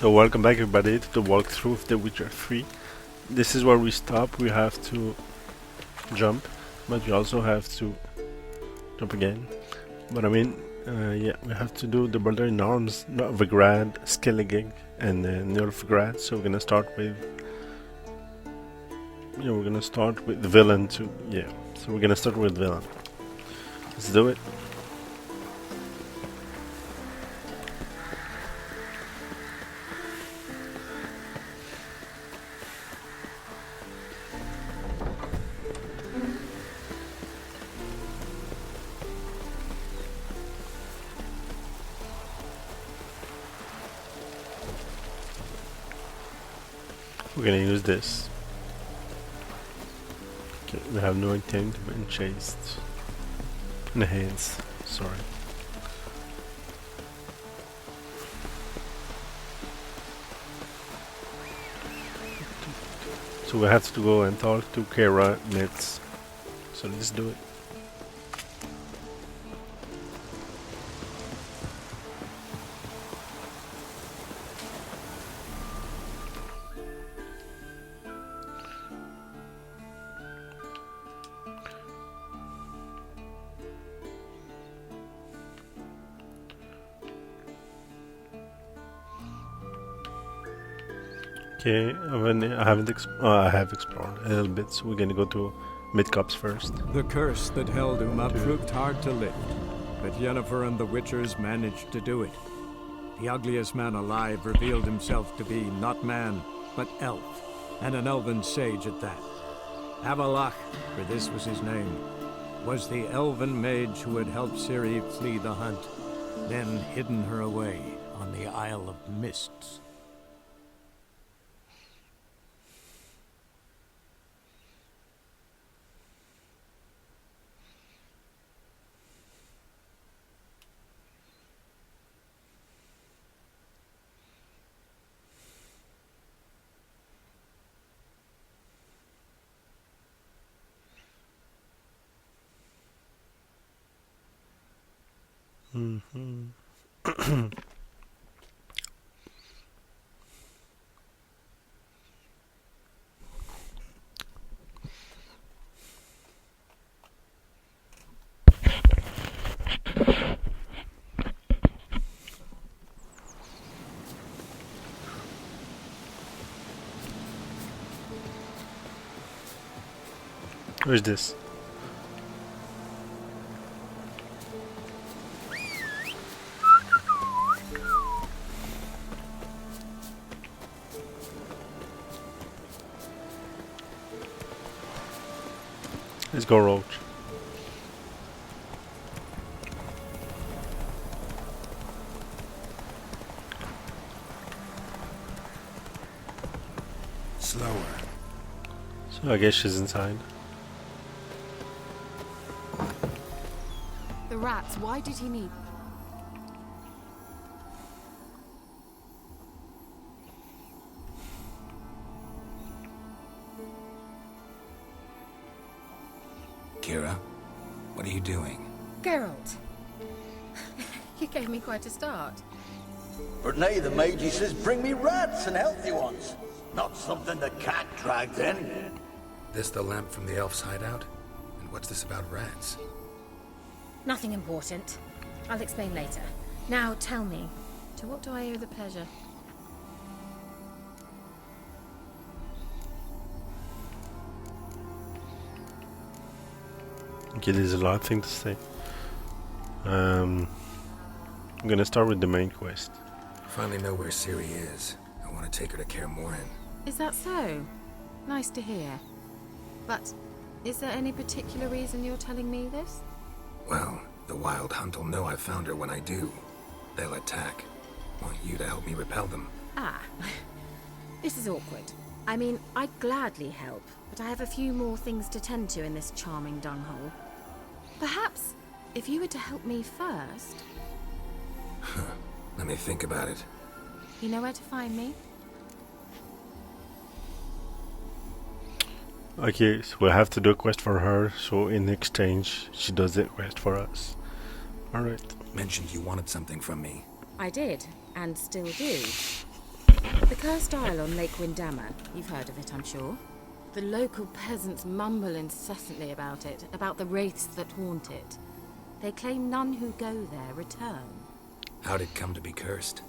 So welcome back everybody to the walkthrough of The Witcher 3. This is where we stop. We have to jump, but we also have to jump again. But I mean, yeah, we have to do the Brother in Arms, Novigrad, Skellige, and Nilfgaard. So we're gonna start with, Velen too. Yeah, so we're gonna start with Velen. Let's do it. We're gonna use this. Okay, we have no intent to be chased. In the hands, sorry. So we have to go and talk to Kara Nitz. So let's do it. Okay, I have explored a little bit, so we're gonna go to Midcops first. The curse that held Uma proved hard to lift, but Yennefer and the Witchers managed to do it. The ugliest man alive revealed himself to be not man, but elf, and an elven sage at that. Avalach, for this was his name, was the elven mage who had helped Ciri flee the hunt, then hidden her away on the Isle of Mists. Where's this? Let's go, Roach. Slower. So I guess she's inside. The rats, why did he need... Kira, what are you doing? Geralt. You gave me quite a start. But nay, the mage he says, bring me rats and healthy ones. Not something the cat dragged in. This the lamp from the elf's hideout? And what's this about rats? Nothing important. I'll explain later. Now tell me, to what do I owe the pleasure? Okay, there's a lot of things to say. I'm gonna start with the main quest. Finally know where Ciri is. I want to take her to Kaer Morhen. Is that so? Nice to hear. But is there any particular reason you're telling me this? Well, the Wild Hunt will know I found her when I do. They'll attack. Want you to help me repel them. Ah, this is awkward. I mean, I'd gladly help, but I have a few more things to tend to in this charming dunghole. Perhaps, if you were to help me first... Let me think about it. You know where to find me? Okay, so we'll have to do a quest for her, so in exchange, she does the quest for us. Alright. Mentioned you wanted something from me. I did, and still do. The cursed isle on Lake Windammer. You've heard of it, I'm sure. The local peasants mumble incessantly about it, about the wraiths that haunt it. They claim none who go there return. How'd it come to be cursed?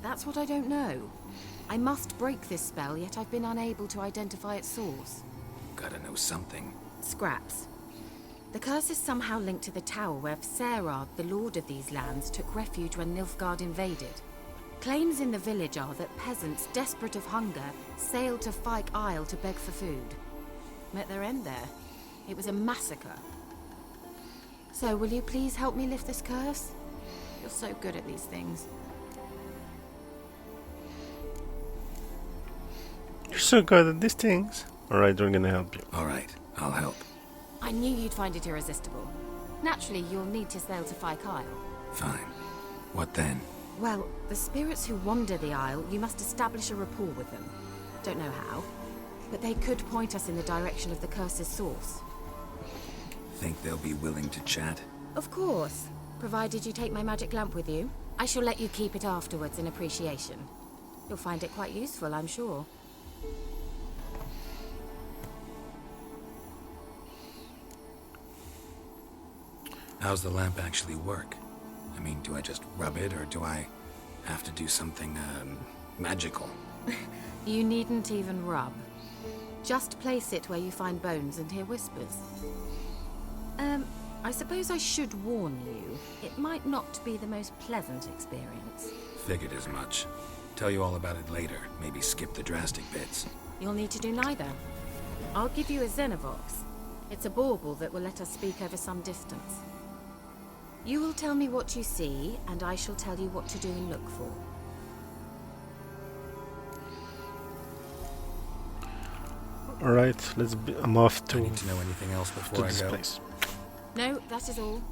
That's what I don't know. I must break this spell, yet I've been unable to identify its source. Gotta know something. Scraps. The curse is somehow linked to the tower where Serad, the lord of these lands, took refuge when Nilfgaard invaded. Claims in the village are that peasants, desperate of hunger, sailed to Fyke Isle to beg for food. Met their end there. It was a massacre. So, will you please help me lift this curse? You're so good at these things. You're so good at these things. Alright, we're gonna help you. Alright, I'll help. I knew you'd find it irresistible. Naturally, you'll need to sail to Fyke Isle. Fine. What then? Well, the spirits who wander the Isle, you must establish a rapport with them. Don't know how, but they could point us in the direction of the curse's source. Think they'll be willing to chat? Of course, provided you take my magic lamp with you. I shall let you keep it afterwards in appreciation. You'll find it quite useful, I'm sure. How's the lamp actually work? I mean, do I just rub it, or do I have to do something, magical? You needn't even rub. Just place it where you find bones and hear whispers. I suppose I should warn you. It might not be the most pleasant experience. Figured as much. Tell you all about it later. Maybe skip the drastic bits. You'll need to do neither. I'll give you a Xenovox. It's a bauble that will let us speak over some distance. You will tell me what you see, and I shall tell you what to do and look for. Alright, I'm off Do I to need to know anything else before I this go? place. No, that is all.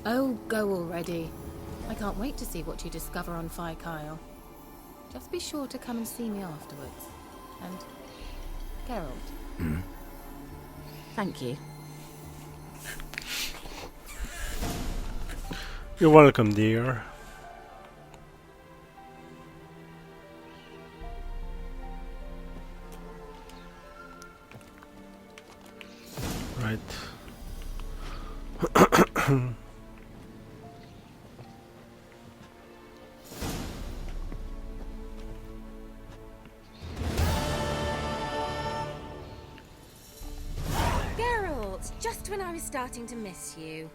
Oh, go already. I can't wait to see what you discover on Fyke Isle. Just be sure to come and see me afterwards. And Geralt. Thank you. You're welcome, dear. Right. Geralt, just when I was starting to miss you.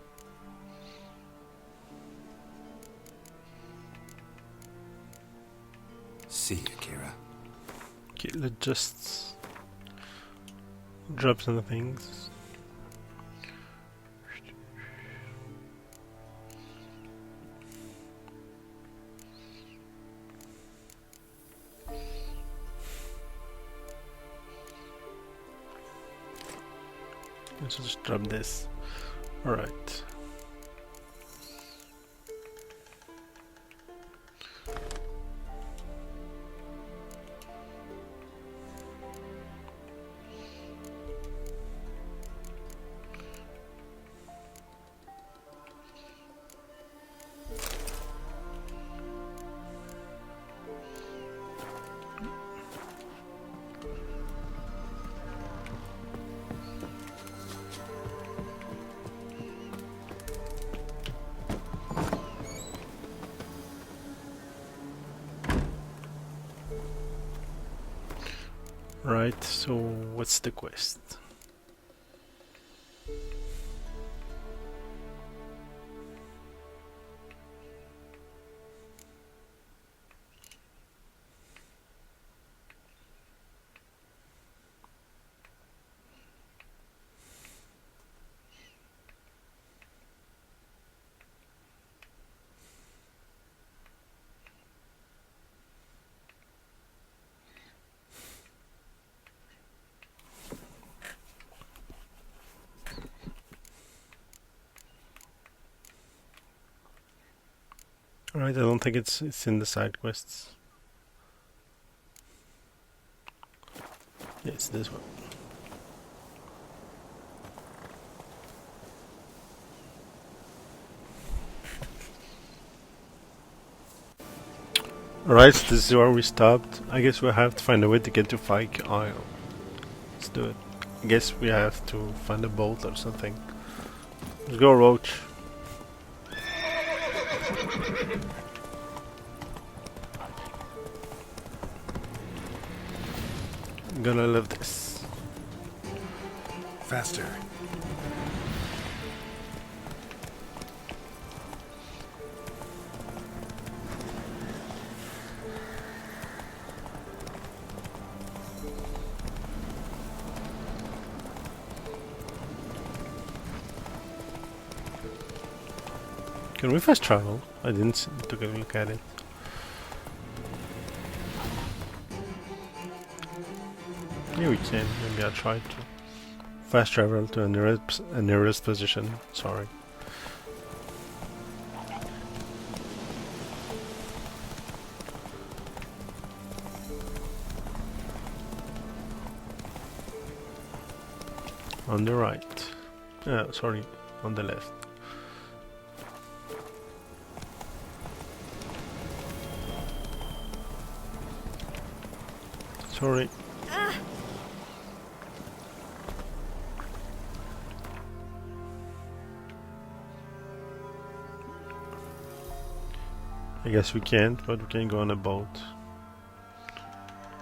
See you, Kira. Okay, let's just drop some things. Let's just drop this. Alright. Right, so what's the quest? Alright, I don't think it's in the side quests. Yeah, it's this one. Alright, so this is where we stopped. I guess we'll have to find a way to get to Fyke Isle. Let's do it. I guess we have to find a boat or something. Let's go, Roach. I'm gonna love this. Faster. Can we fast travel? I didn't took a look at it. Yeah, we can. Maybe I'll try to fast travel to a nearest position. Sorry. On the right. Sorry, on the left. Sorry. I guess we can't, but we can go on a boat.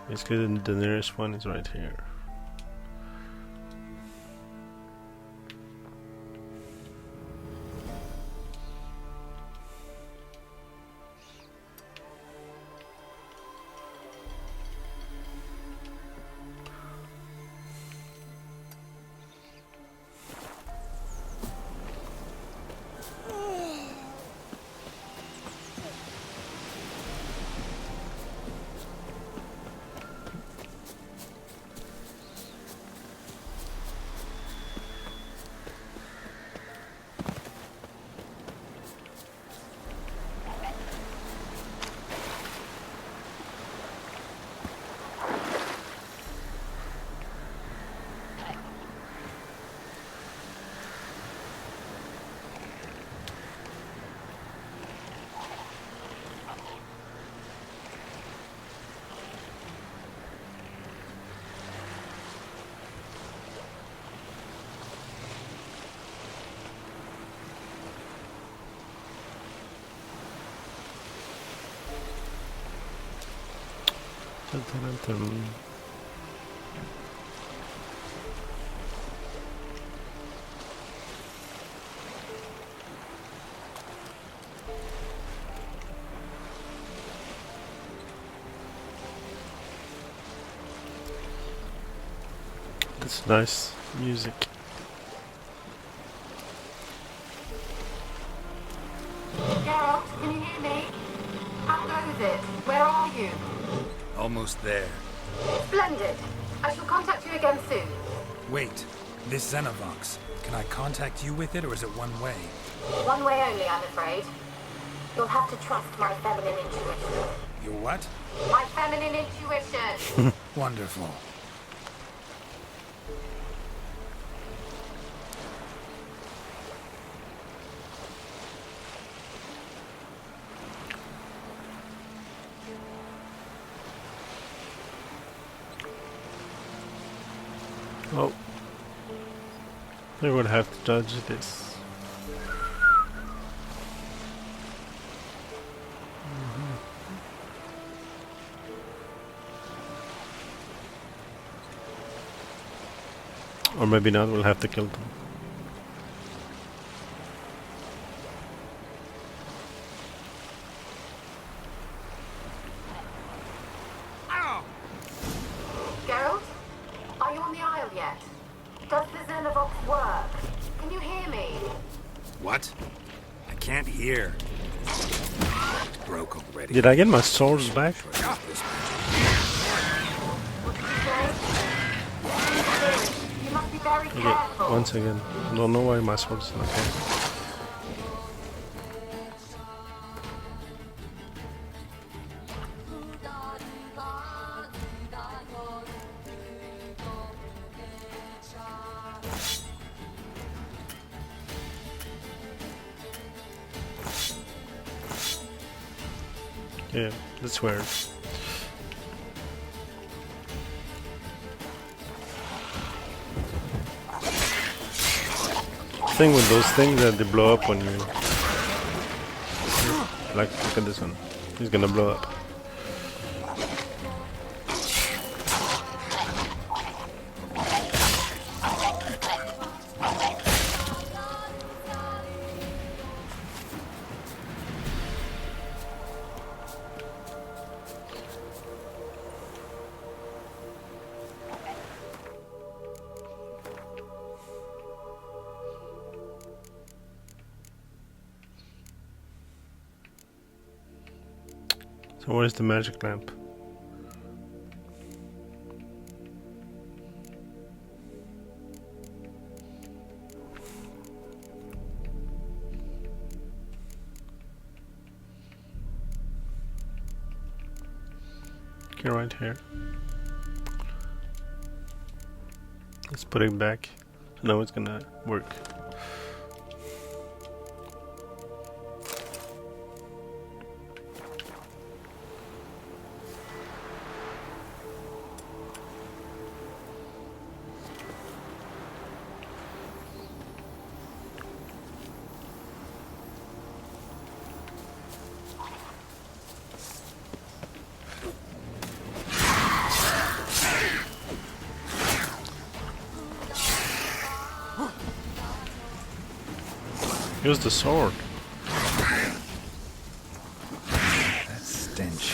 Basically, the nearest one is right here. That's nice music. Geralt, can you hear me? How goes it? Where are you? Almost there. Splendid. I shall contact you again soon. Wait, this Xenovox. Can I contact you with it, or is it one way? One way only, I'm afraid. You'll have to trust my feminine intuition. Your what? My feminine intuition! Wonderful. Oh. I would have to dodge this. Or maybe not, we'll have to kill them. Geralt? Are you on the Isle yet? Does the Xenovox work? Can you hear me? What? I can't hear. It broke already. Did I get my swords back? You must be very Okay, careful. once again. Don't know why my swords not okay. Yeah, that's weird. Thing with those things that they blow up when you like, look at this one. He's gonna blow up. So where's the magic lamp? Okay, right here. Let's put it back. So now it's gonna work. Use the sword. That stench.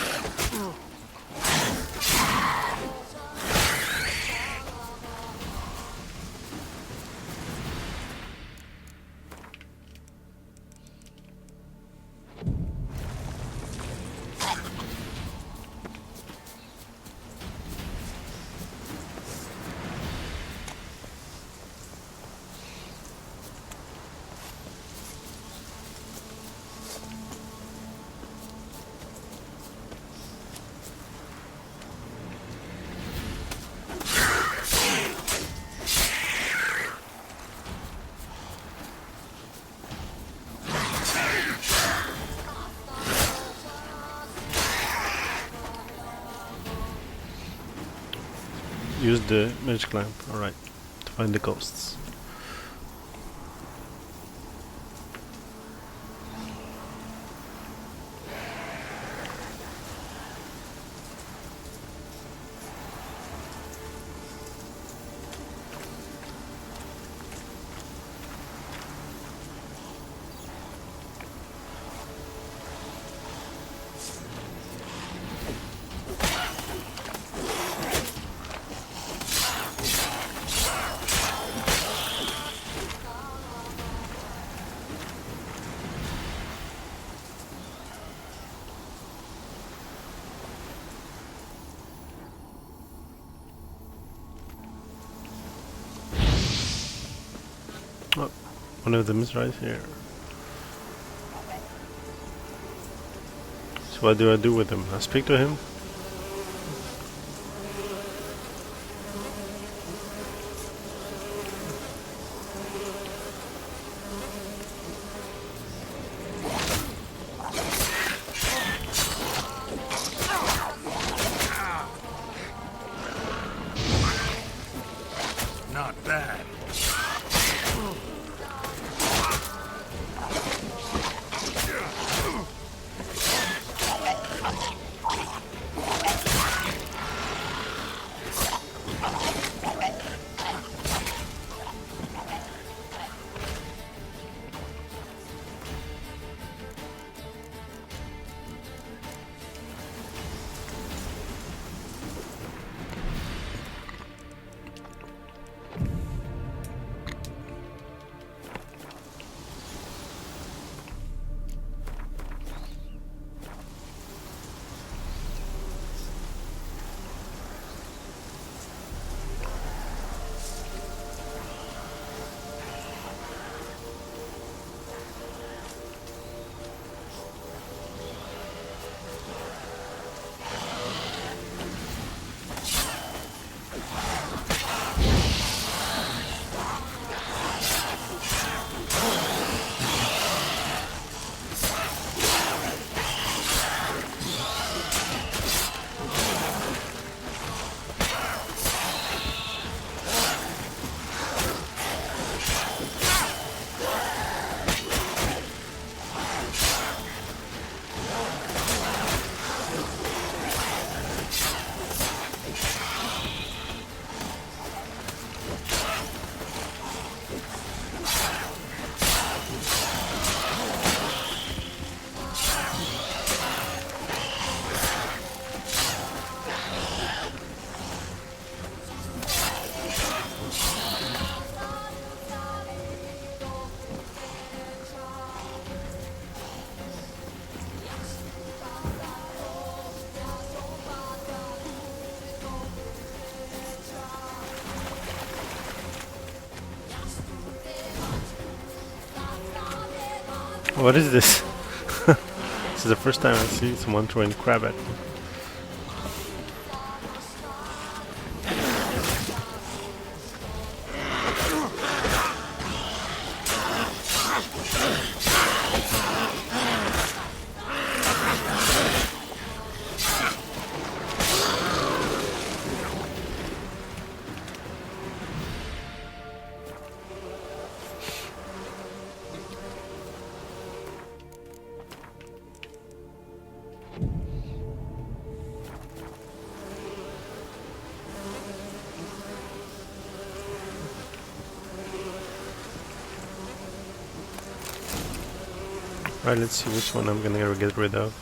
Use the magic lamp, alright, to find the ghosts. Oh, one of them is right here. So what do I do with him? I speak to him? Not bad. What is this? This is the first time I see someone throwing crab at me. Alright, let's see which one I'm gonna get rid of.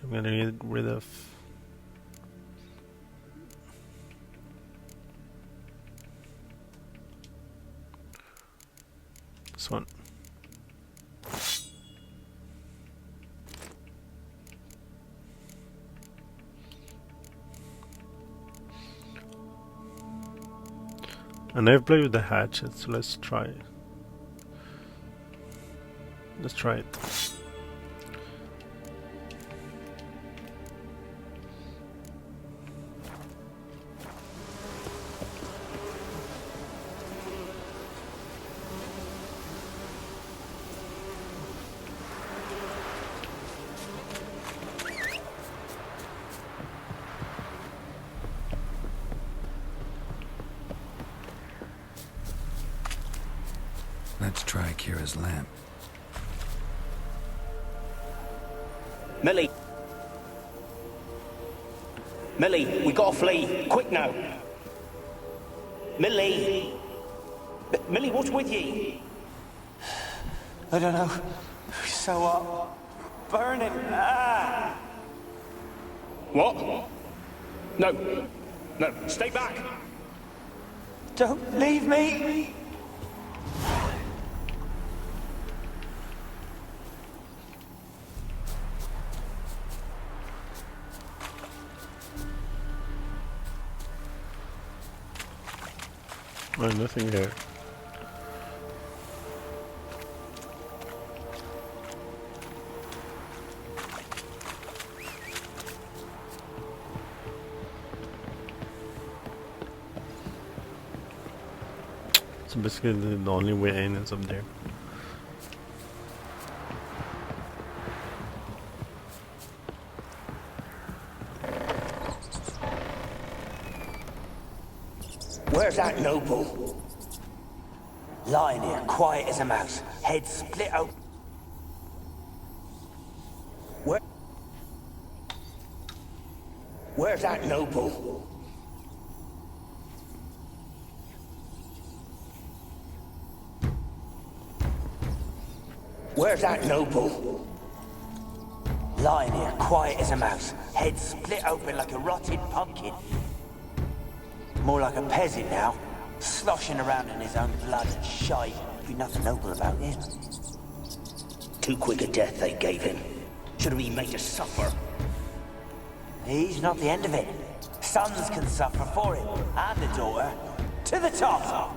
I'm gonna get rid of this one. I never played with the hatchet, so let's try it. Let's try it. Let's try Kira's lamp. Millie! Millie, we gotta flee! Quick now! Millie! Millie, what's with ye? I don't know. So burning. Ah! What? No. No, stay back! Don't leave me! Oh, nothing there. So basically the only way in is up there. Where's that noble? Lying here, quiet as a mouse, head split open. Where's that noble? Where's that noble? Lying here, quiet as a mouse, head split open like a rotted pumpkin. More like a peasant now, sloshing around in his own blood and shite. Be nothing noble about him. Too quick a death they gave him. Should have been made to suffer. He's not the end of it. Sons can suffer for him, and the daughter. To the top!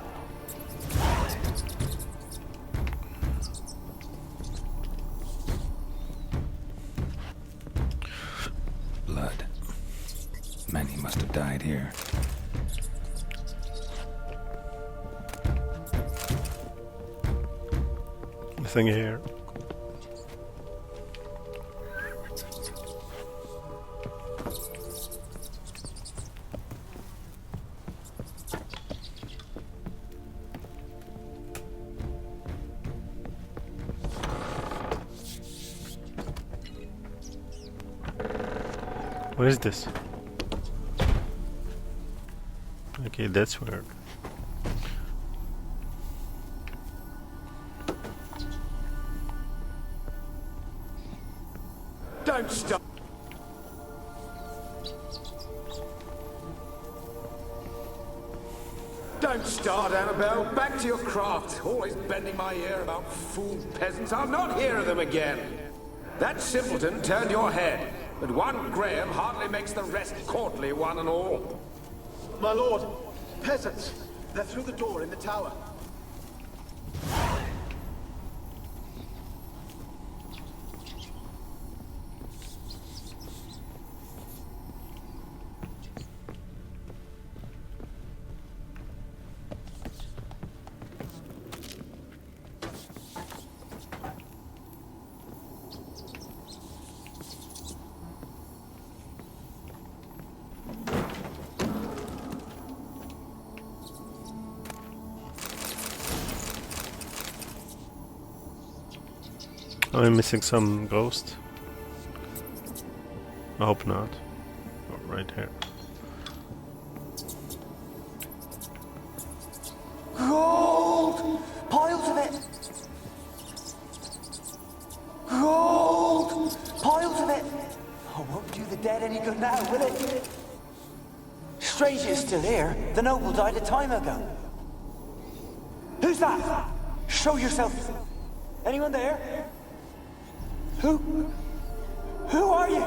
Blood. Many must have died here. Nothing here. What is this? Okay, that's weird. Don't stop. Don't start, Annabelle. Back to your craft. Always bending my ear about fool peasants. I'll not hear of them again. That simpleton turned your head, but one Graham hardly makes the rest courtly, one and all. My lord, peasants. They're through the door in the tower. Am I missing some ghost? I hope not. Oh, right here. Gold! Piles of it! Gold! Piles of it! Oh, won't do the dead any good now, will it? Strange it's still here. The noble died a time ago. Who's that? Show yourself. Anyone there? Who are you?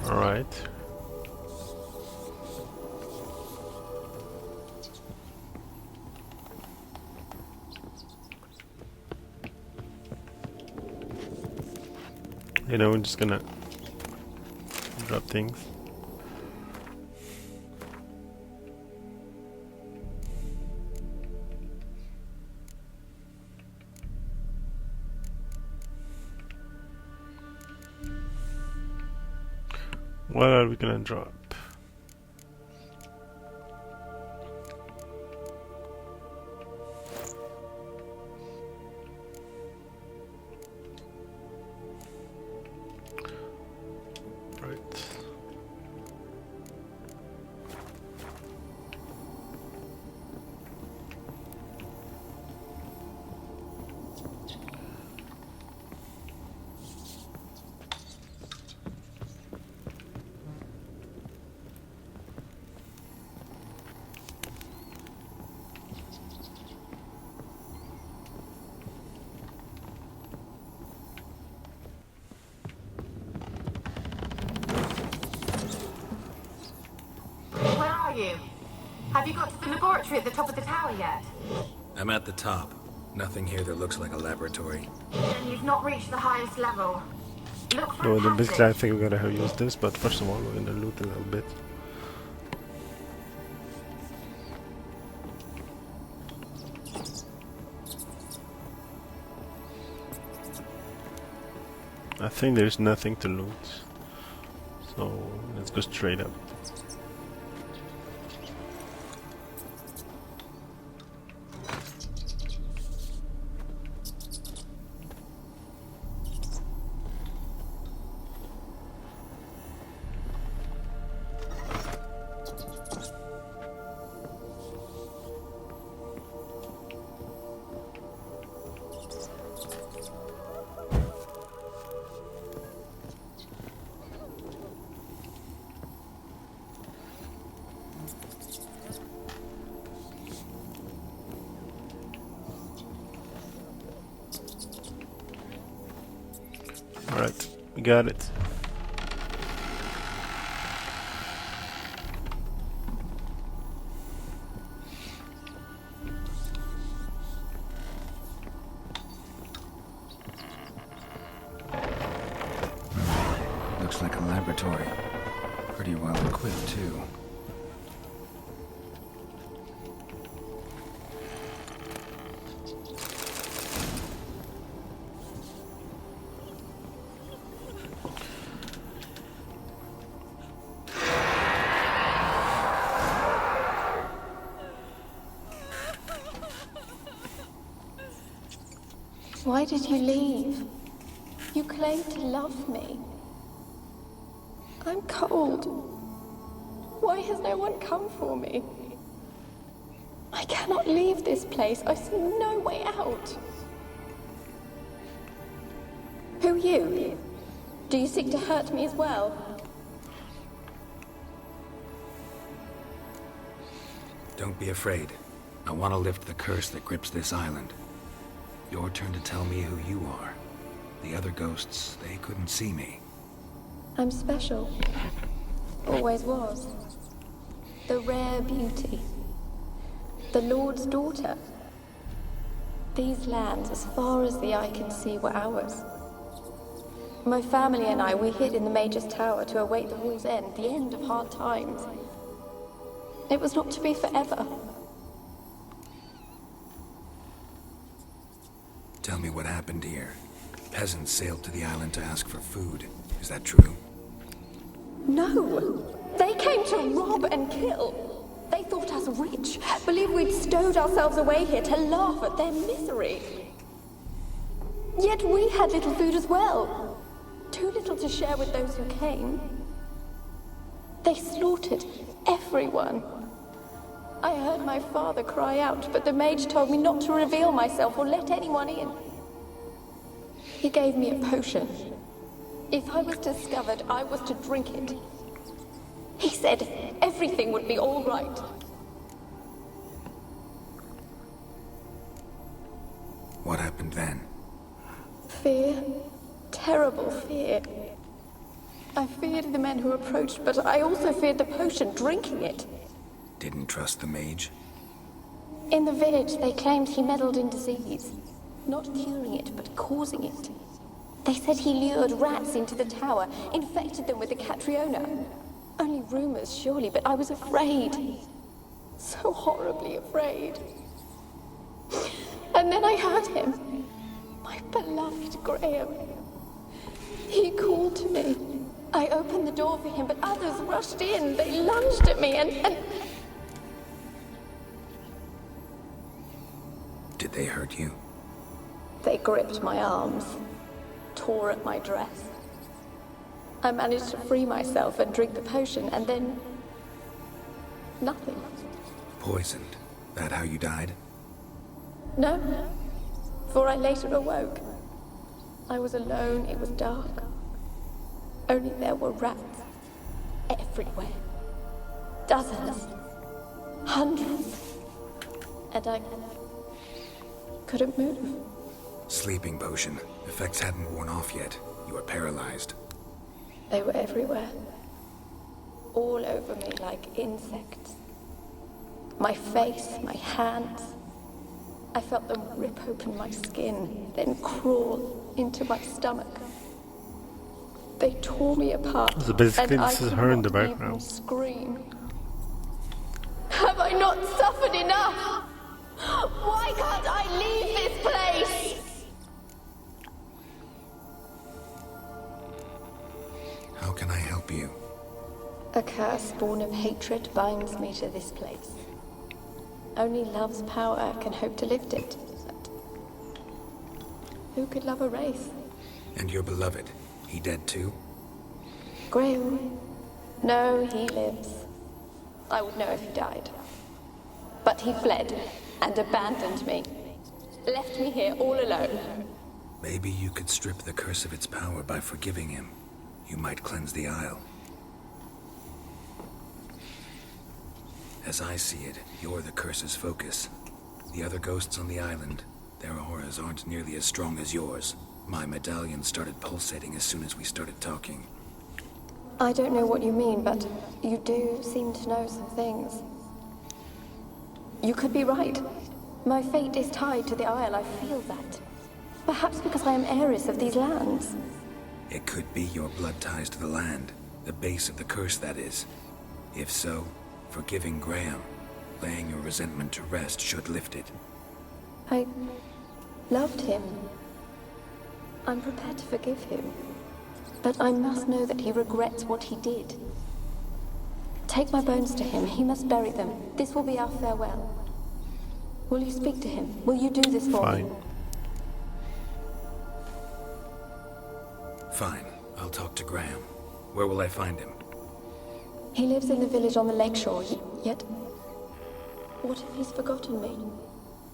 All right. You know, we're just gonna drop things. What are we gonna drop? Right. You? Have you got to the laboratory at the top of the tower yet? I'm at the top. Nothing here that looks like a laboratory. Then you've not reached the highest level. Look for No, a basically I passage. think we're gonna have use this, but first of all we're gonna loot a little bit. I think there's nothing to loot, so let's go straight up. Alright, we got it. Looks like a laboratory. Pretty well equipped, too. Why did you leave? You claimed to love me. I'm cold. Why has no one come for me? I cannot leave this place. I see no way out. Who are you? Do you seek to hurt me as well? Don't be afraid. I want to lift the curse that grips this island. Your turn to tell me who you are. The other ghosts, they couldn't see me. I'm special. Always was. The rare beauty. The Lord's daughter. These lands, as far as the eye can see, were ours. My family and I, we hid in the Major's tower to await the war's end, the end of hard times. It was not to be forever. Tell me what happened here. Peasants sailed to the island to ask for food. Is that true? No! They came to rob and kill. They thought us rich, believed we'd stowed ourselves away here to laugh at their misery. Yet we had little food as well. Too little to share with those who came. They slaughtered everyone. I heard my father cry out, but the mage told me not to reveal myself or let anyone in. He gave me a potion. If I was discovered, I was to drink it. He said everything would be all right. What happened then? Fear. Terrible fear. I feared the men who approached, but I also feared the potion, drinking it. Didn't trust the mage? In the village, they claimed he meddled in disease. Not curing it, but causing it. They said he lured rats into the tower, infected them with the Catriona. Only rumors, surely, but I was afraid. So horribly afraid. And then I heard him. My beloved Graham. He called to me. I opened the door for him, but others rushed in. They lunged at me and... Did they hurt you? They gripped my arms, tore at my dress. I managed to free myself and drink the potion, and then... nothing. Poisoned? That how you died? No, for I later awoke. I was alone, it was dark. Only there were rats. Everywhere. Dozens. Hundreds. And I... couldn't move. Sleeping potion. Effects hadn't worn off yet. You were paralyzed. They were everywhere. All over me like insects. My face, my hands. I felt them rip open my skin, then crawl into my stomach. They tore me apart, So basically and this I is could her in the not even background. scream. Have I not suffered enough? Why can't I leave this place? How can I help you? A curse born of hatred binds me to this place. Only love's power can hope to lift it. But who could love a race? And your beloved, he dead too? Graham? No, he lives. I would know if he died. But he fled and abandoned me. Left me here all alone. Maybe you could strip the curse of its power by forgiving him. You might cleanse the Isle. As I see it, you're the curse's focus. The other ghosts on the island, their auras aren't nearly as strong as yours. My medallion started pulsating as soon as we started talking. I don't know what you mean, but you do seem to know some things. You could be right. My fate is tied to the Isle, I feel that. Perhaps because I am heiress of these lands. It could be your blood ties to the land, the base of the curse, that is. If so, forgiving Graham, laying your resentment to rest should lift it. I loved him. I'm prepared to forgive him. But I must know that he regrets what he did. Take my bones to him. He must bury them. This will be our farewell. Will you speak to him? Will you do this for me? Fine. I'll talk to Graham. Where will I find him? He lives in the village on the lakeshore, yet... what if he's forgotten me?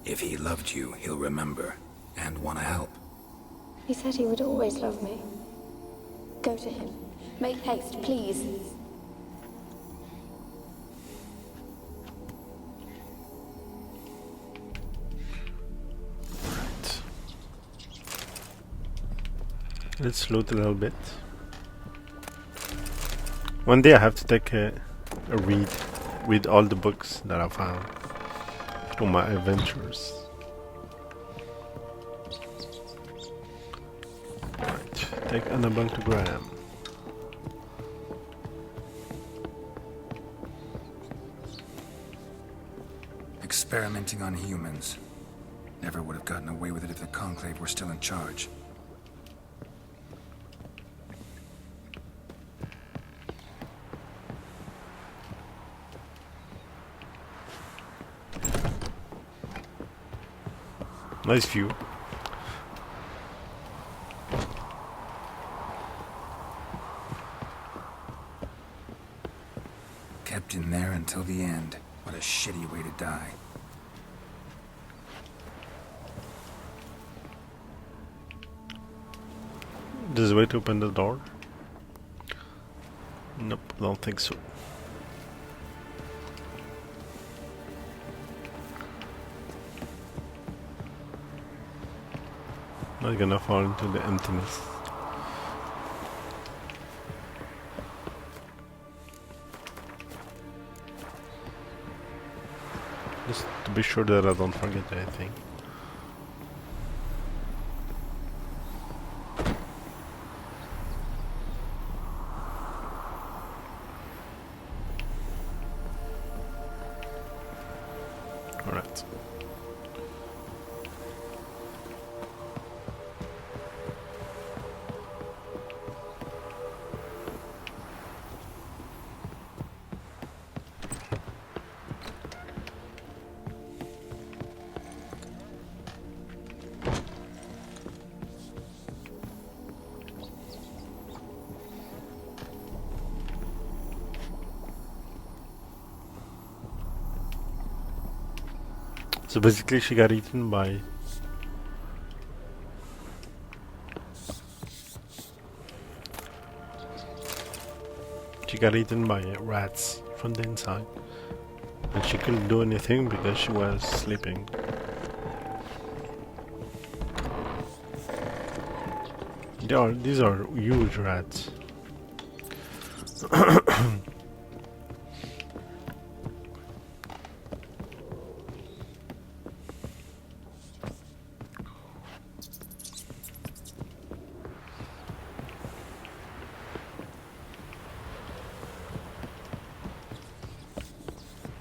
If he loved you, he'll remember, and want to help. He said he would always love me. Go to him. Make haste, please. Right. Let's load a little bit. One day I have to take a read with all the books that I found from my adventures. Right, take anabantogram. Experimenting on humans. Never would have gotten away with it if the Conclave were still in charge. Nice view. Kept in there until the end. What a shitty way to die. There's a way to open the door? Nope, don't think so. Not gonna fall into the emptiness. Just to be sure that I don't forget anything. Alright. So basically she got eaten by rats from the inside, and she couldn't do anything because she was sleeping. These are huge rats.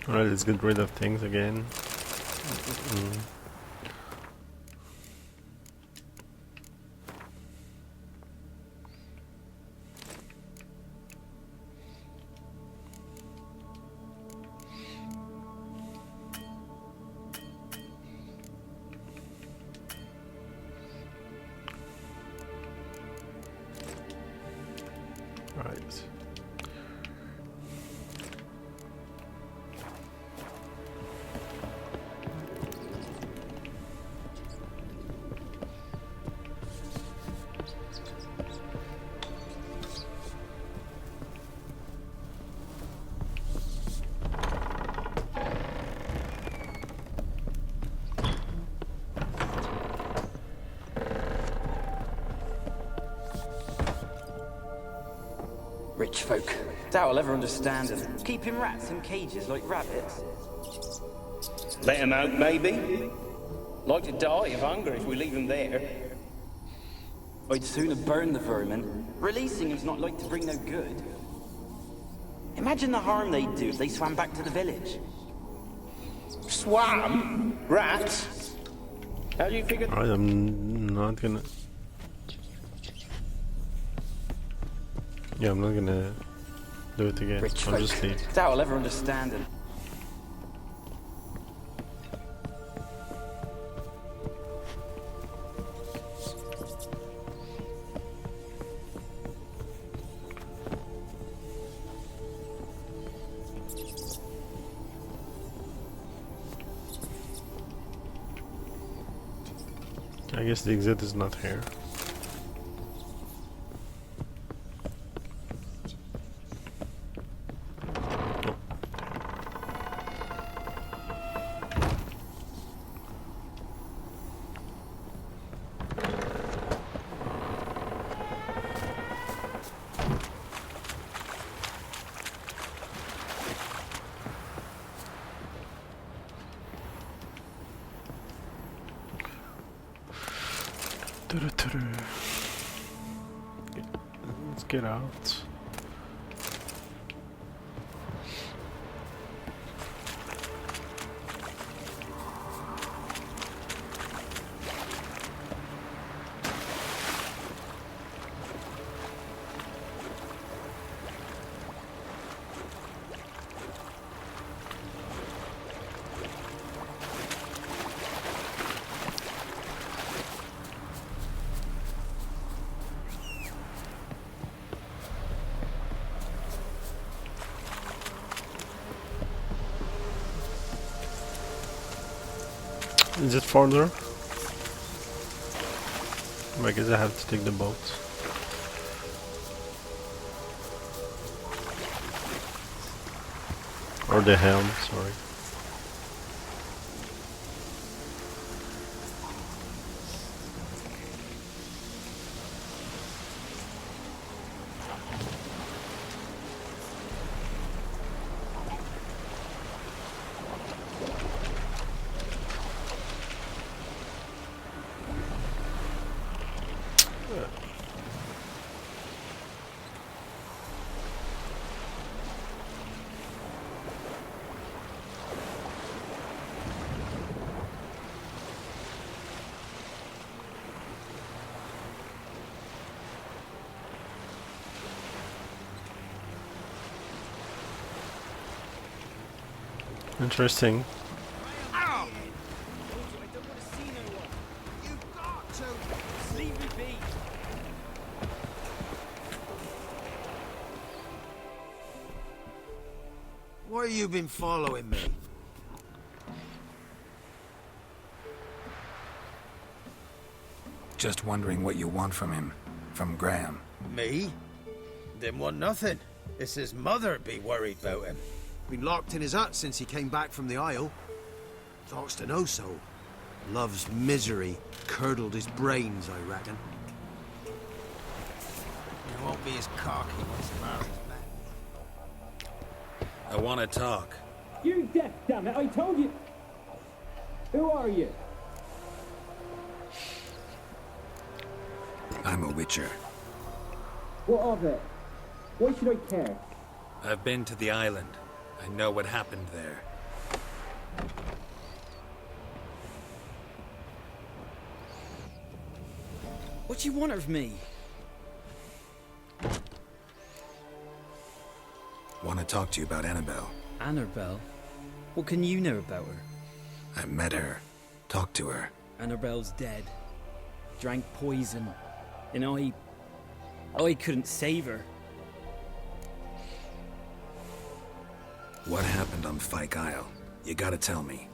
Alright, let's get rid of things again. Right. Rich folk. Doubt I'll ever understand them. Keeping rats in cages like rabbits. Let them out, maybe. Like to die of hunger if we leave them there. I'd sooner burn the vermin. Releasing them's not like to bring no good. Imagine the harm they'd do if they swam back to the village. Swam? Rats? How do you figure? Alright, I'm not gonna. Yeah, I'm not gonna do it again. Rich I'll just leave. Doubt I'll ever understand them. I guess the exit is not here. Let's get out. Is it further? I guess I have to take the boat. Or the helm, sorry. Interesting. Why have you been following me? Just wondering what you want from him. From Graham. Me? Didn't want nothing. It's his mother be worried about him. Been locked in his hut since he came back from the Isle. Talks to no soul. Love's misery curdled his brains, I reckon. He won't be as cocky once the marriage back. I want to talk. You're deaf, damn it! I told you. Who are you? I'm a witcher. What of it? Why should I care? I've been to the island. I know what happened there. What do you want of me? Want to talk to you about Annabelle. Annabelle? What can you know about her? I met her. Talked to her. Annabelle's dead. Drank poison. And I couldn't save her. What happened on Fyke Isle? You gotta tell me.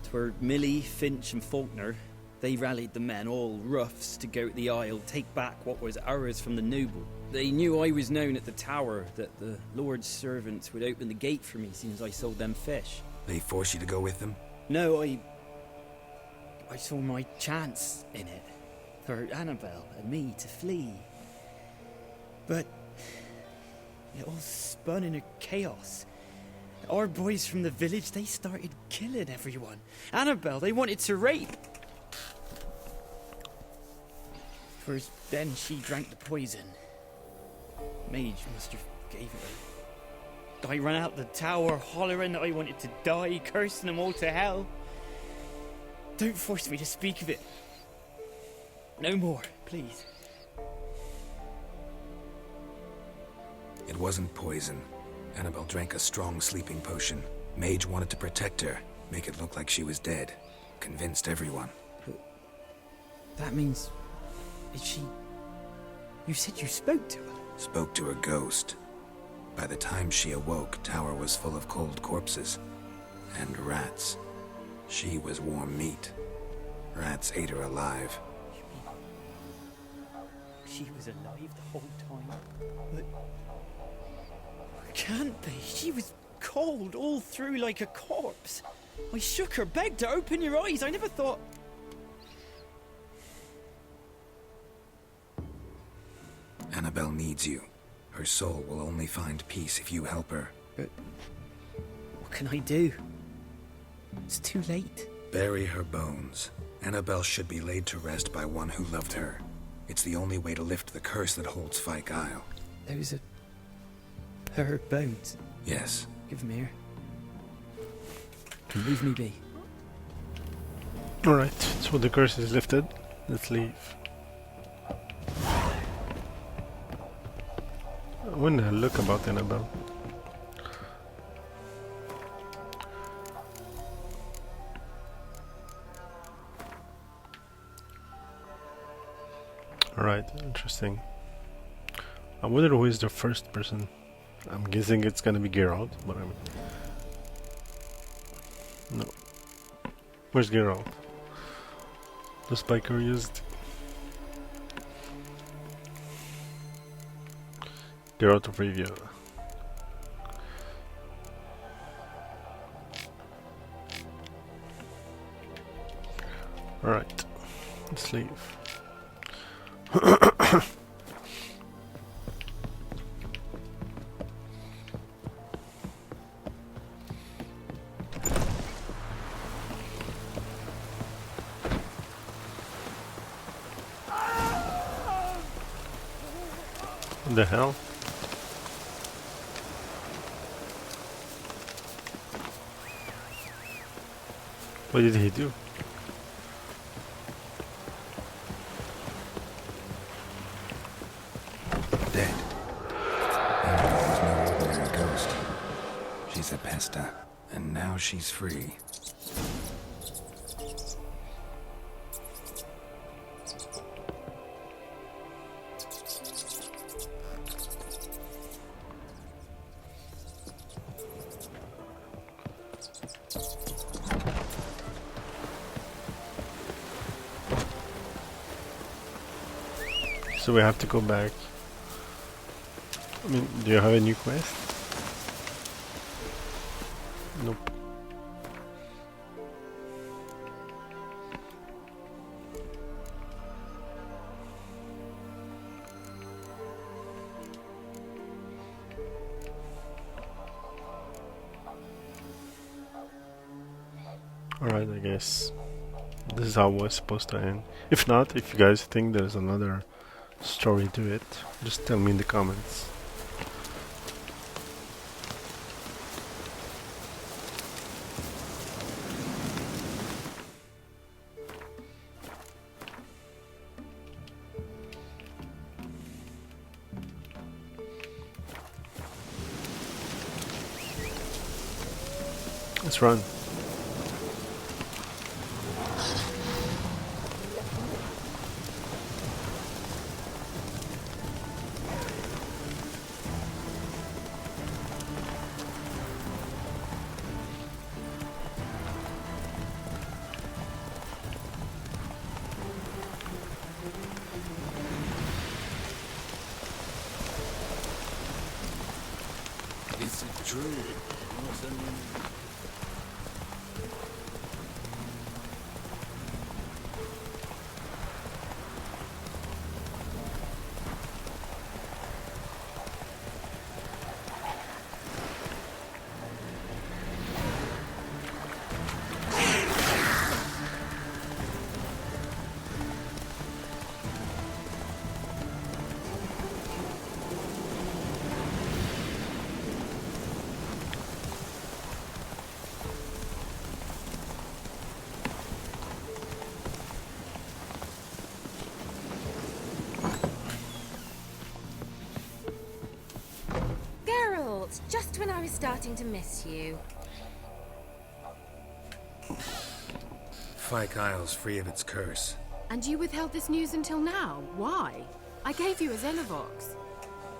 'Twere Millie, Finch and Faulkner. They rallied the men, all roughs, to go to the Isle, take back what was ours from the noble. They knew I was known at the tower, that the Lord's servants would open the gate for me since I sold them fish. They forced you to go with them? No, I saw my chance in it. For Annabelle and me to flee. But it all spun in a chaos. Our boys from the village, they started killing everyone. Annabelle, they wanted to rape. First, then she drank the poison. Mage must have gave it her. I ran out the tower hollering that I wanted to die, cursing them all to hell. Don't force me to speak of it. No more, please. It wasn't poison. Annabelle drank a strong sleeping potion. Mage wanted to protect her, make it look like she was dead. Convinced everyone. But that means... Is she... You said you spoke to her? Spoke to her ghost. By the time she awoke, Tower was full of cold corpses. And rats. She was warm meat. Rats ate her alive. She was alive the whole time? But... Can't be. She was cold all through like a corpse. I shook her, begged her, open your eyes. I never thought... Annabelle needs you. Her soul will only find peace if you help her. But... What can I do? It's too late. Bury her bones. Annabelle should be laid to rest by one who loved her. It's the only way to lift the curse that holds Fyke Isle. Those are her bones. Yes. Give them here. Leave me be. Alright, so the curse is lifted. Let's leave. I want to look about Annabelle. Alright, interesting. I wonder who is the first person. I'm guessing it's gonna be Geralt, but I'm... No. Where's Geralt? The spiker used. Geralt of Rivia. Alright, let's leave. What the hell? What did he do? Dead. Annabelle was no ordinary ghost. She's a pesta, and now she's free. So we have to go back. I mean, do you have a new quest? Nope. Alright, I guess this is how it was supposed to end. If not, if you guys think there's another story to it, just tell me in the comments. Let's run. Is it true? Just when I was starting to miss you. Fyke Isle's free of its curse. And you withheld this news until now? Why? I gave you a Xenovox.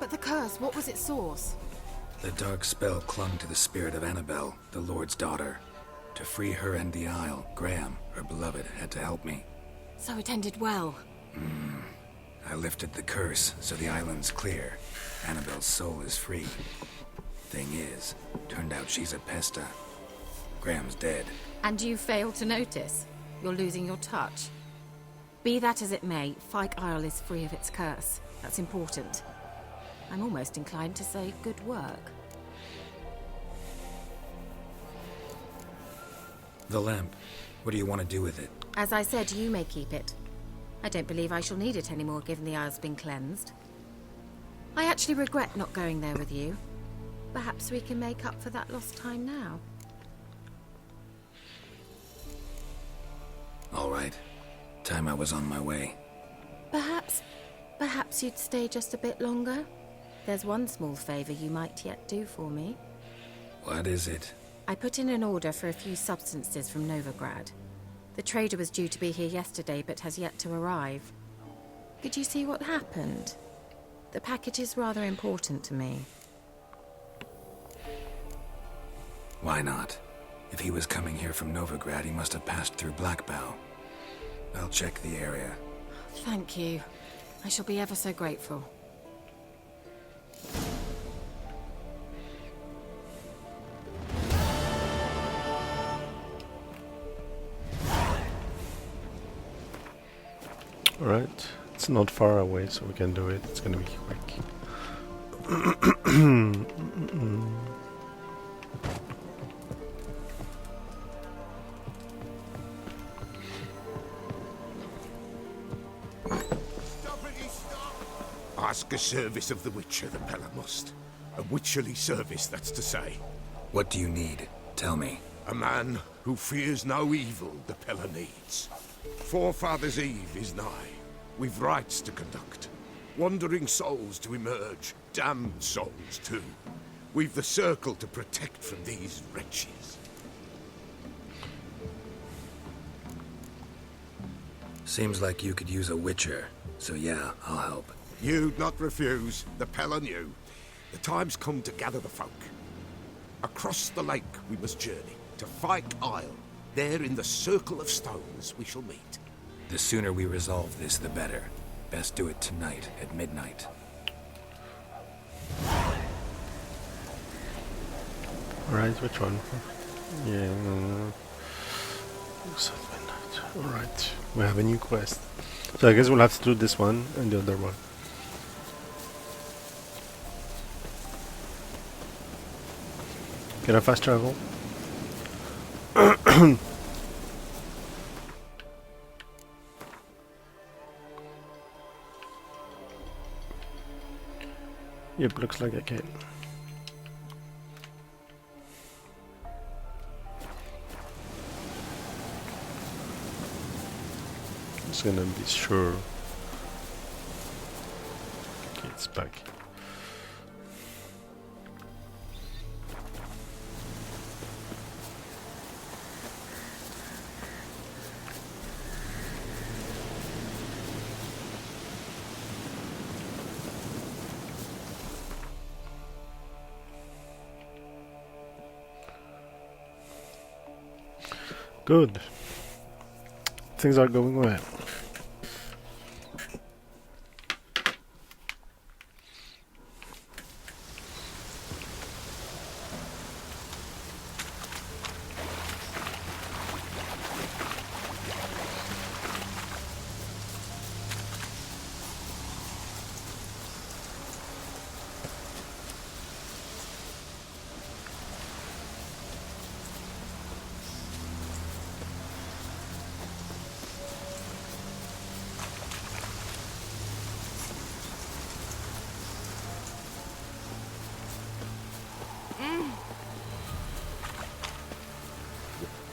But the curse, what was its source? The dark spell clung to the spirit of Annabelle, the Lord's daughter. To free her and the Isle, Graham, her beloved, had to help me. So it ended well. I lifted the curse, so the island's clear. Annabelle's soul is free. Thing is, turned out she's a pesta. Graham's dead. And you failed to notice? You're losing your touch. Be that as it may, Fyke Isle is free of its curse. That's important. I'm almost inclined to say good work. The lamp. What do you want to do with it? As I said, you may keep it. I don't believe I shall need it anymore, given the Isle's been cleansed. I actually regret not going there with you. Perhaps we can make up for that lost time now. All right. Time I was on my way. Perhaps you'd stay just a bit longer? There's one small favor you might yet do for me. What is it? I put in an order for a few substances from Novigrad. The trader was due to be here yesterday, but has yet to arrive. Could you see what happened? The package is rather important to me. Why not? If he was coming here from Novigrad, he must have passed through Blackbow. I'll check the area. Thank you. I shall be ever so grateful. Alright, it's not far away, so we can do it. It's gonna be quick. Ask a service of the Witcher, the Pella must. A witcherly service, that's to say. What do you need? Tell me. A man who fears no evil the Pella needs. Forefathers Eve is nigh. We've rites to conduct. Wandering souls to emerge. Damned souls, too. We've the circle to protect from these wretches. Seems like you could use a witcher. So yeah, I'll help. You'd not refuse. The Pella knew. The time's come to gather the folk. Across the lake we must journey. To Fyke Isle. There in the circle of stones we shall meet. The sooner we resolve this, the better. Best do it tonight, at midnight. Alright, which one? Yeah, midnight. Alright, we have a new quest. So I guess we'll have to do this one and the other one. Can I fast travel? Yep, looks like I can. It's gonna be sure. Okay, it's back. Good. Things are going well.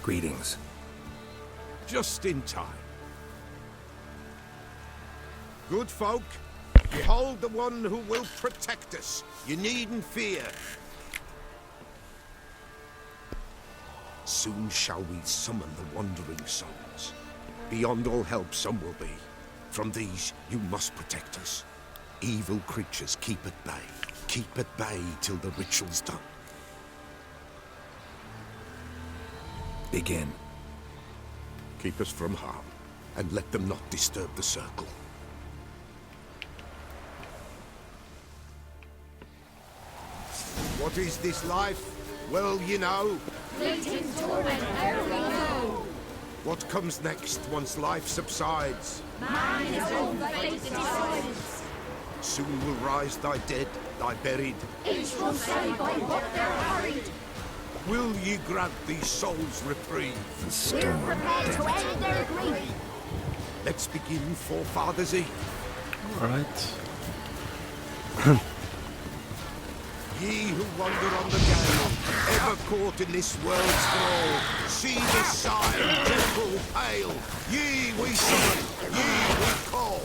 Greetings. Just in time. Good folk, behold the one who will protect us. You needn't fear. Soon shall we summon the wandering souls. Beyond all help some will be. From these you must protect us. Evil creatures keep at bay. Keep at bay till the ritual's done. Begin. Keep us from harm, and let them not disturb the circle. What is this life? Well, you know. Fleeting torment, ere we go. What comes next once life subsides? Man his own fate decides. Soon will rise thy dead, thy buried. Each will say by what they're hurried. Will ye grant these souls reprieve? The storm, damn it. Let's begin Forefathers Eve. Alright. Ye who wander on the gale, ever caught in this world's thrall, see this sign, gentle, pale. Ye we summon, ye we call.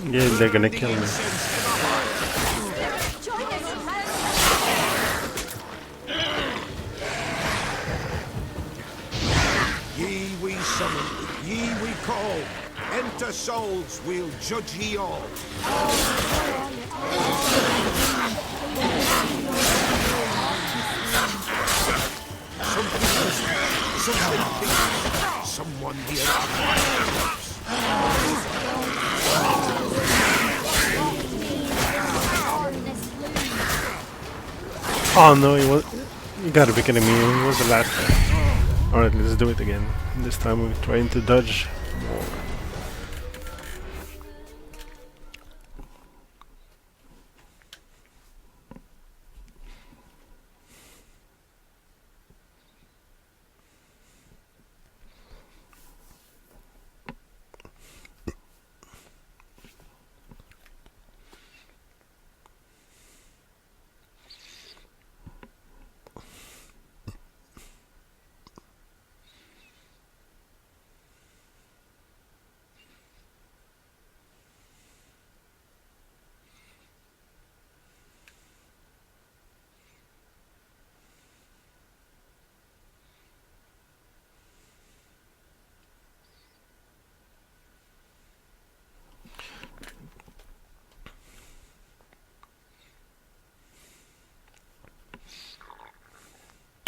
Yeah, they're gonna kill me. Ye we summon, ye we call. Enter souls, we'll judge ye all. Something someone near our lives. Oh no, he was. You gotta be kidding me. He was the last guy. Alright, let's do it again. This time we're trying to dodge more.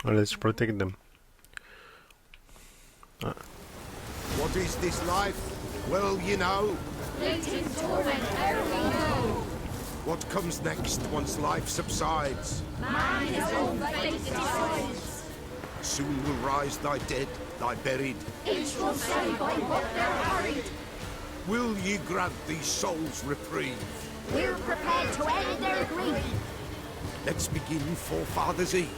Let's protect them. What is this life? Well, you know. What comes next once life subsides? Man his own fate decides. Soon will rise thy dead, thy buried. Each will say by what they're hurried. Will ye grant these souls reprieve? We're prepared to end their grief. Let's begin Forefathers Eve.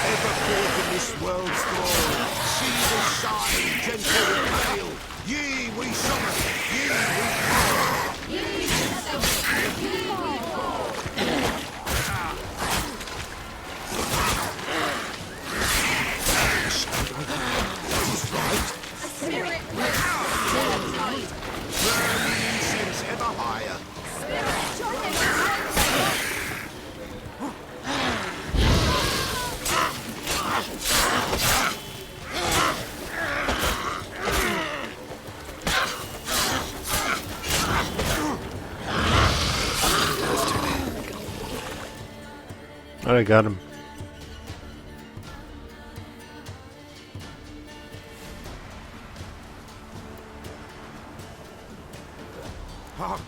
Ever caught in this world's thrall, see the sign, gentle and pale. Ye we summon, ye we call. Ye we summon, ye we call. What is right? A spirit lives. Burn the incense ever higher. Spirit, join us. I got him. Hark!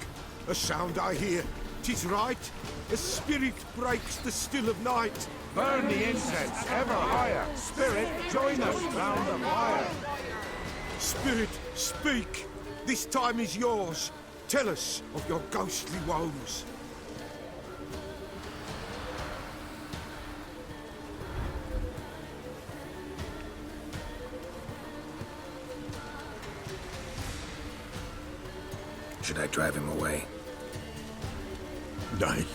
A sound I hear. 'Tis right. A spirit breaks the still of night. Burn the incense ever higher. Spirit, join us round the fire. Spirit, speak. This time is yours. Tell us of your ghostly woes. Should I drive him away? Nay.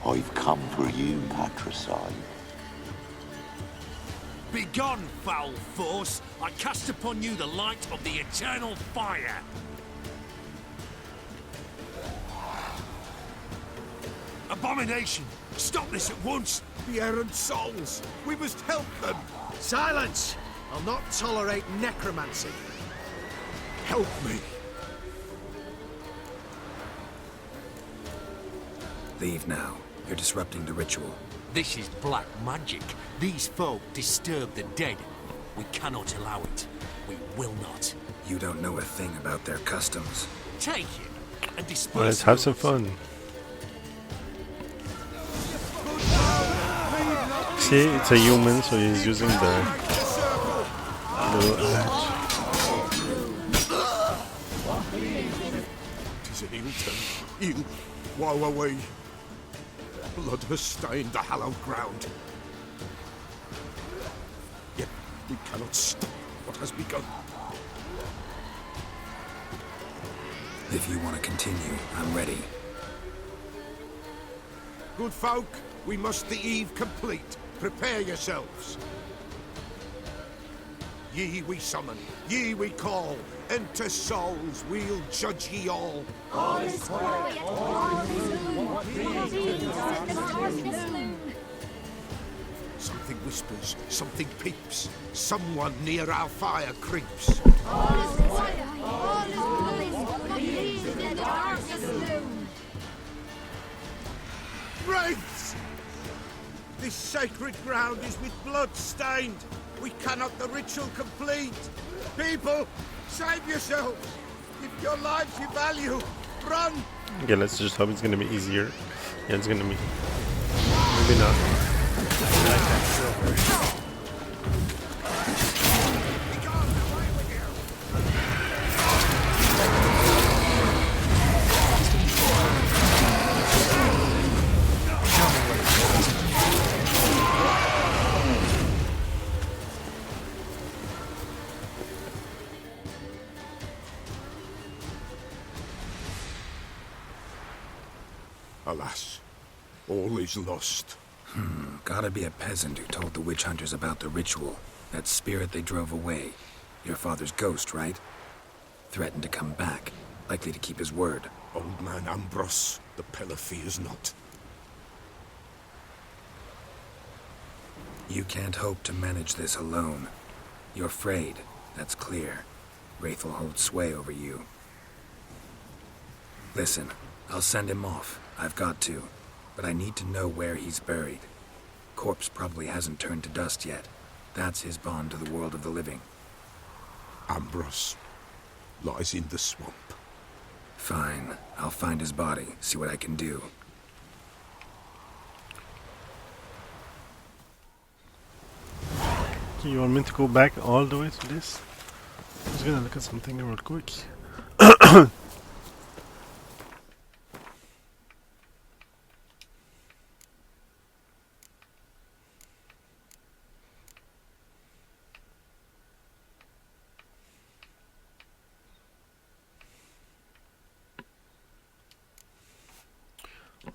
I've come for you, patricide. Begone, foul force! I cast upon you the light of the eternal fire! Abomination! Stop this at once! The errant souls! We must help them! Silence! I'll not tolerate necromancy. Help me! Leave now. You're disrupting the ritual. This is black magic. These folk disturb the dead. We cannot allow it. We will not. You don't know a thing about their customs. Take it. and disperse. Well, let's have some fun. See, it's a human, so he's using the little hatch. Tis an ill turn. Ill. Woe away. Blood has stained the hallowed ground. Yet we cannot stop what has begun. If you want to continue, I'm ready. Good folk, we must the eve complete. Prepare yourselves. Ye we summon, ye we call. Enter souls, we'll judge ye all. All is quiet, all is gloom. Something whispers, something peeps. Someone near our fire creeps. All is quiet, all is gloom. In the darkest gloom. Wraiths! This sacred ground is with blood stained. We cannot the ritual complete. People, save yourselves. If your lives you value, run. Okay, let's just hope it's gonna be easier. Yeah, it's gonna be. Maybe not. Alas, all is lost. Gotta be a peasant who told the witch hunters about the ritual. That spirit they drove away. Your father's ghost, right? Threatened to come back. Likely to keep his word. Old man Ambrose, the Pella fears not. You can't hope to manage this alone. You're afraid, that's clear. Wraith will hold sway over you. Listen, I'll send him off. I've got to. But I need to know where he's buried. Corpse probably hasn't turned to dust yet. That's his bond to the world of the living. Ambrose lies in the swamp. Fine. I'll find his body, see what I can do. You want me to go back all the way to this? I was gonna look at something real quick.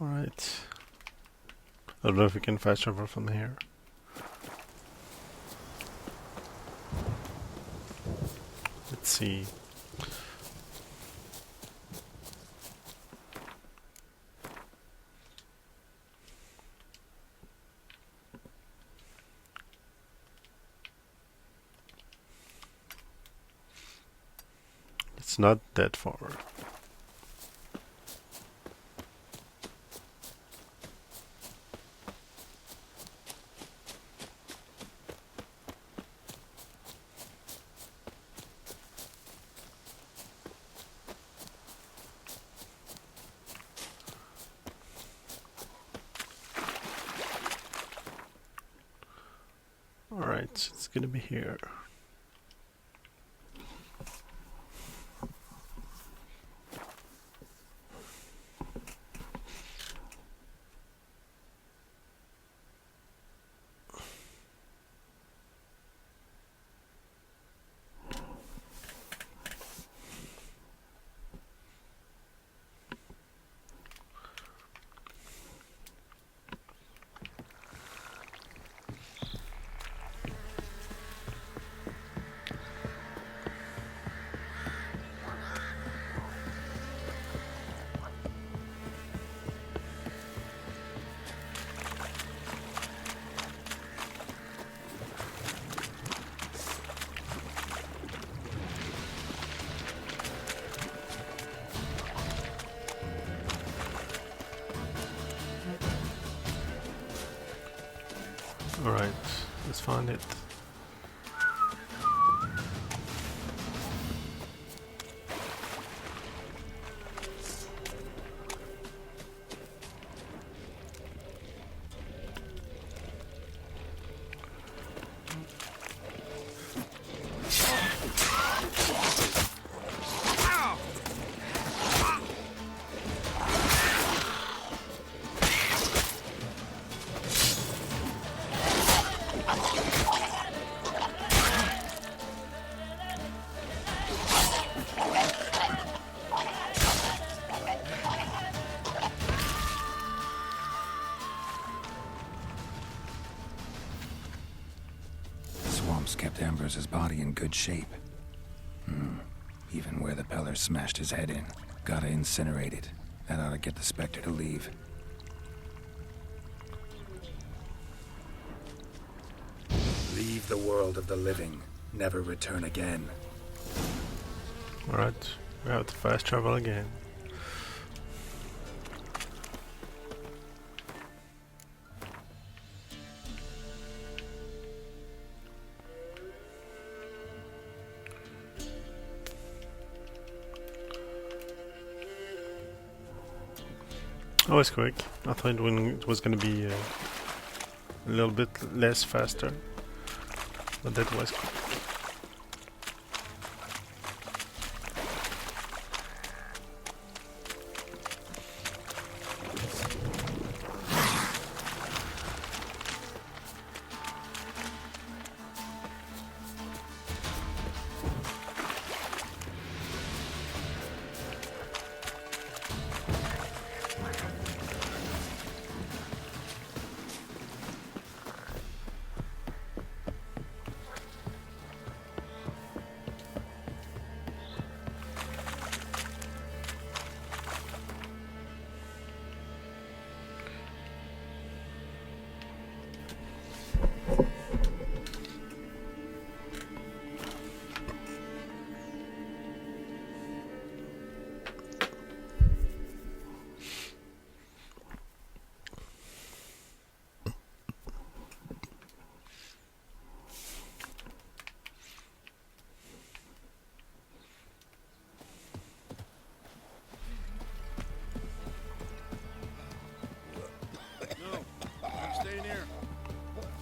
Alright. I don't know if we can fast travel from here. Let's see. It's not that far. Alright, it's gonna be here. Alright, let's find it. kept Ambrose's body in good shape. Even where the Peller smashed his head in. Gotta incinerate it. That ought to get the Spectre to leave. Leave the world of the living. Never return again. Alright, we have to fast travel again. Oh, it's quick. I thought it was going to be a little bit less faster, but that was quick.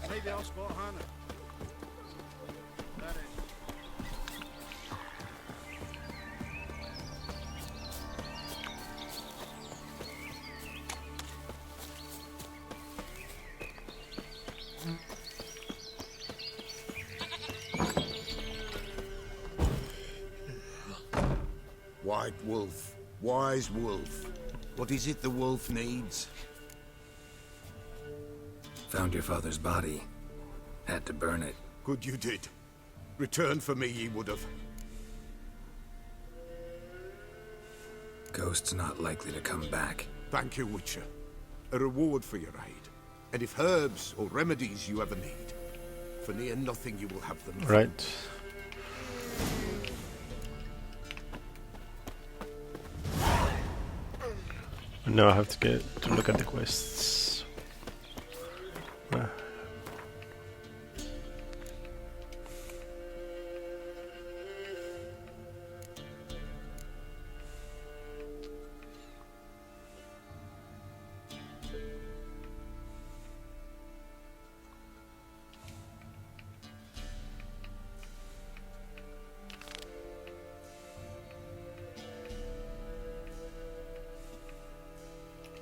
Maybe I'll spot Hannah. That is. White wolf, wise wolf. What is it the wolf needs? Found your father's body. Had to burn it. Good you did. Return for me ye would have. Ghost's not likely to come back. Thank you, Witcher. A reward for your aid. And if herbs or remedies you ever need, for near nothing you will have them. Right. And now I have to get to look at the quests.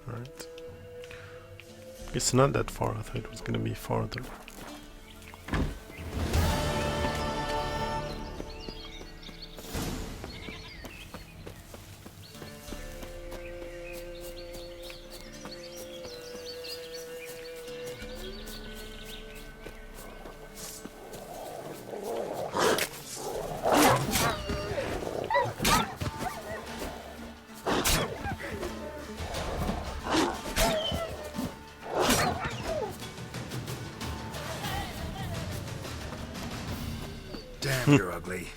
Right. It's not that far. I thought it was gonna be farther. Damn, you're ugly.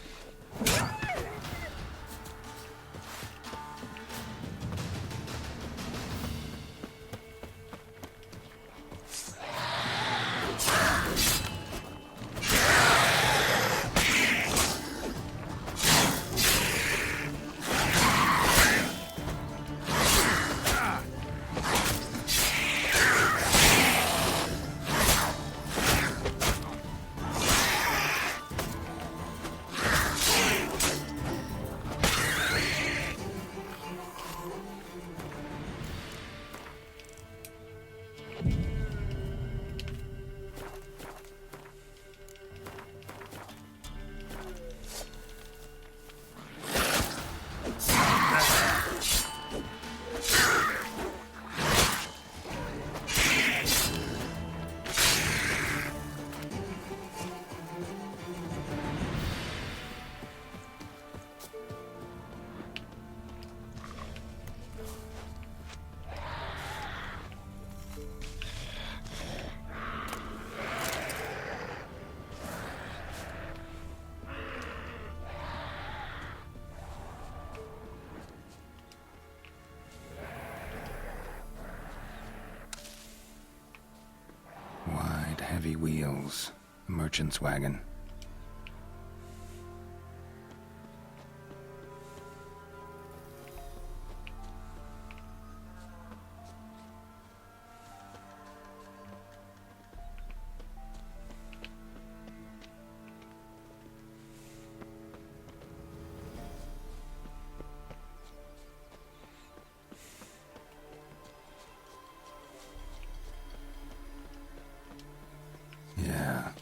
Heavy wheels. A merchant's wagon.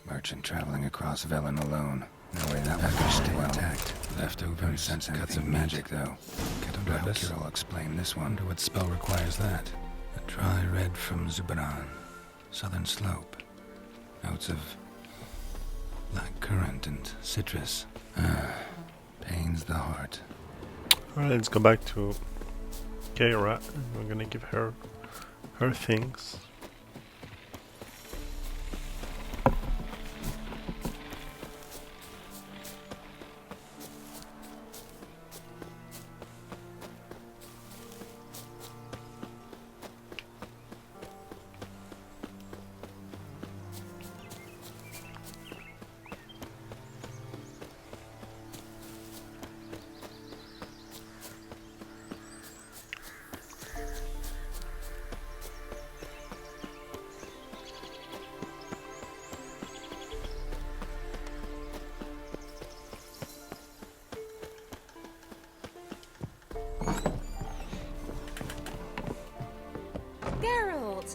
Merchant traveling across Velen alone. No way that one could stay intact. Leftovers, sense cuts of magic, though. I hope Kira explain this one. What spell requires that? A dry red from Zubaran. Southern slope. Notes of black currant and citrus. Pains the heart. Alright, let's go back to Kira. We're gonna give her her things.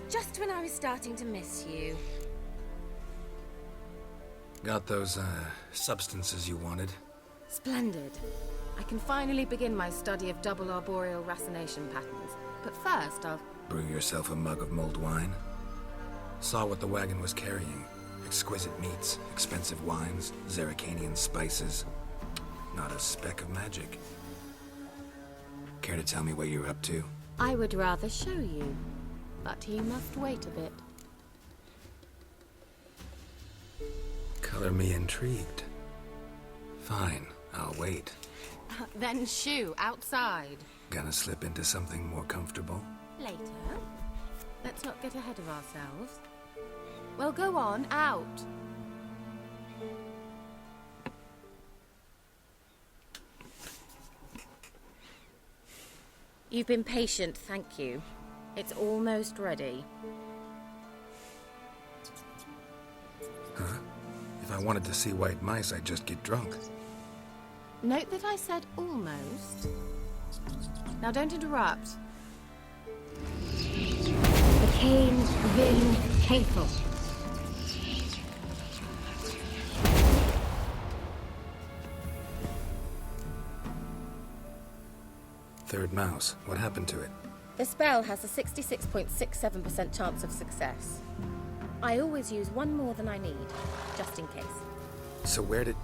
Just when I was starting to miss you. Got those, substances you wanted? Splendid. I can finally begin my study of double arboreal racination patterns. But first, I'll... Brew yourself a mug of mulled wine. Saw what the wagon was carrying. Exquisite meats, expensive wines, Zerrikanian spices. Not a speck of magic. Care to tell me what you're up to? I would rather show you. But you must wait a bit. Color me intrigued. Fine, I'll wait. Then shoo, outside. Gonna slip into something more comfortable? Later. Let's not get ahead of ourselves. Well, go on, out. You've been patient, thank you. It's almost ready. Huh? If I wanted to see white mice, I'd just get drunk. Note that I said almost. Now don't interrupt. Became Velen hateful. Third mouse. What happened to it? The spell has a 66.67% chance of success. I always use one more than I need, just in case. So where did...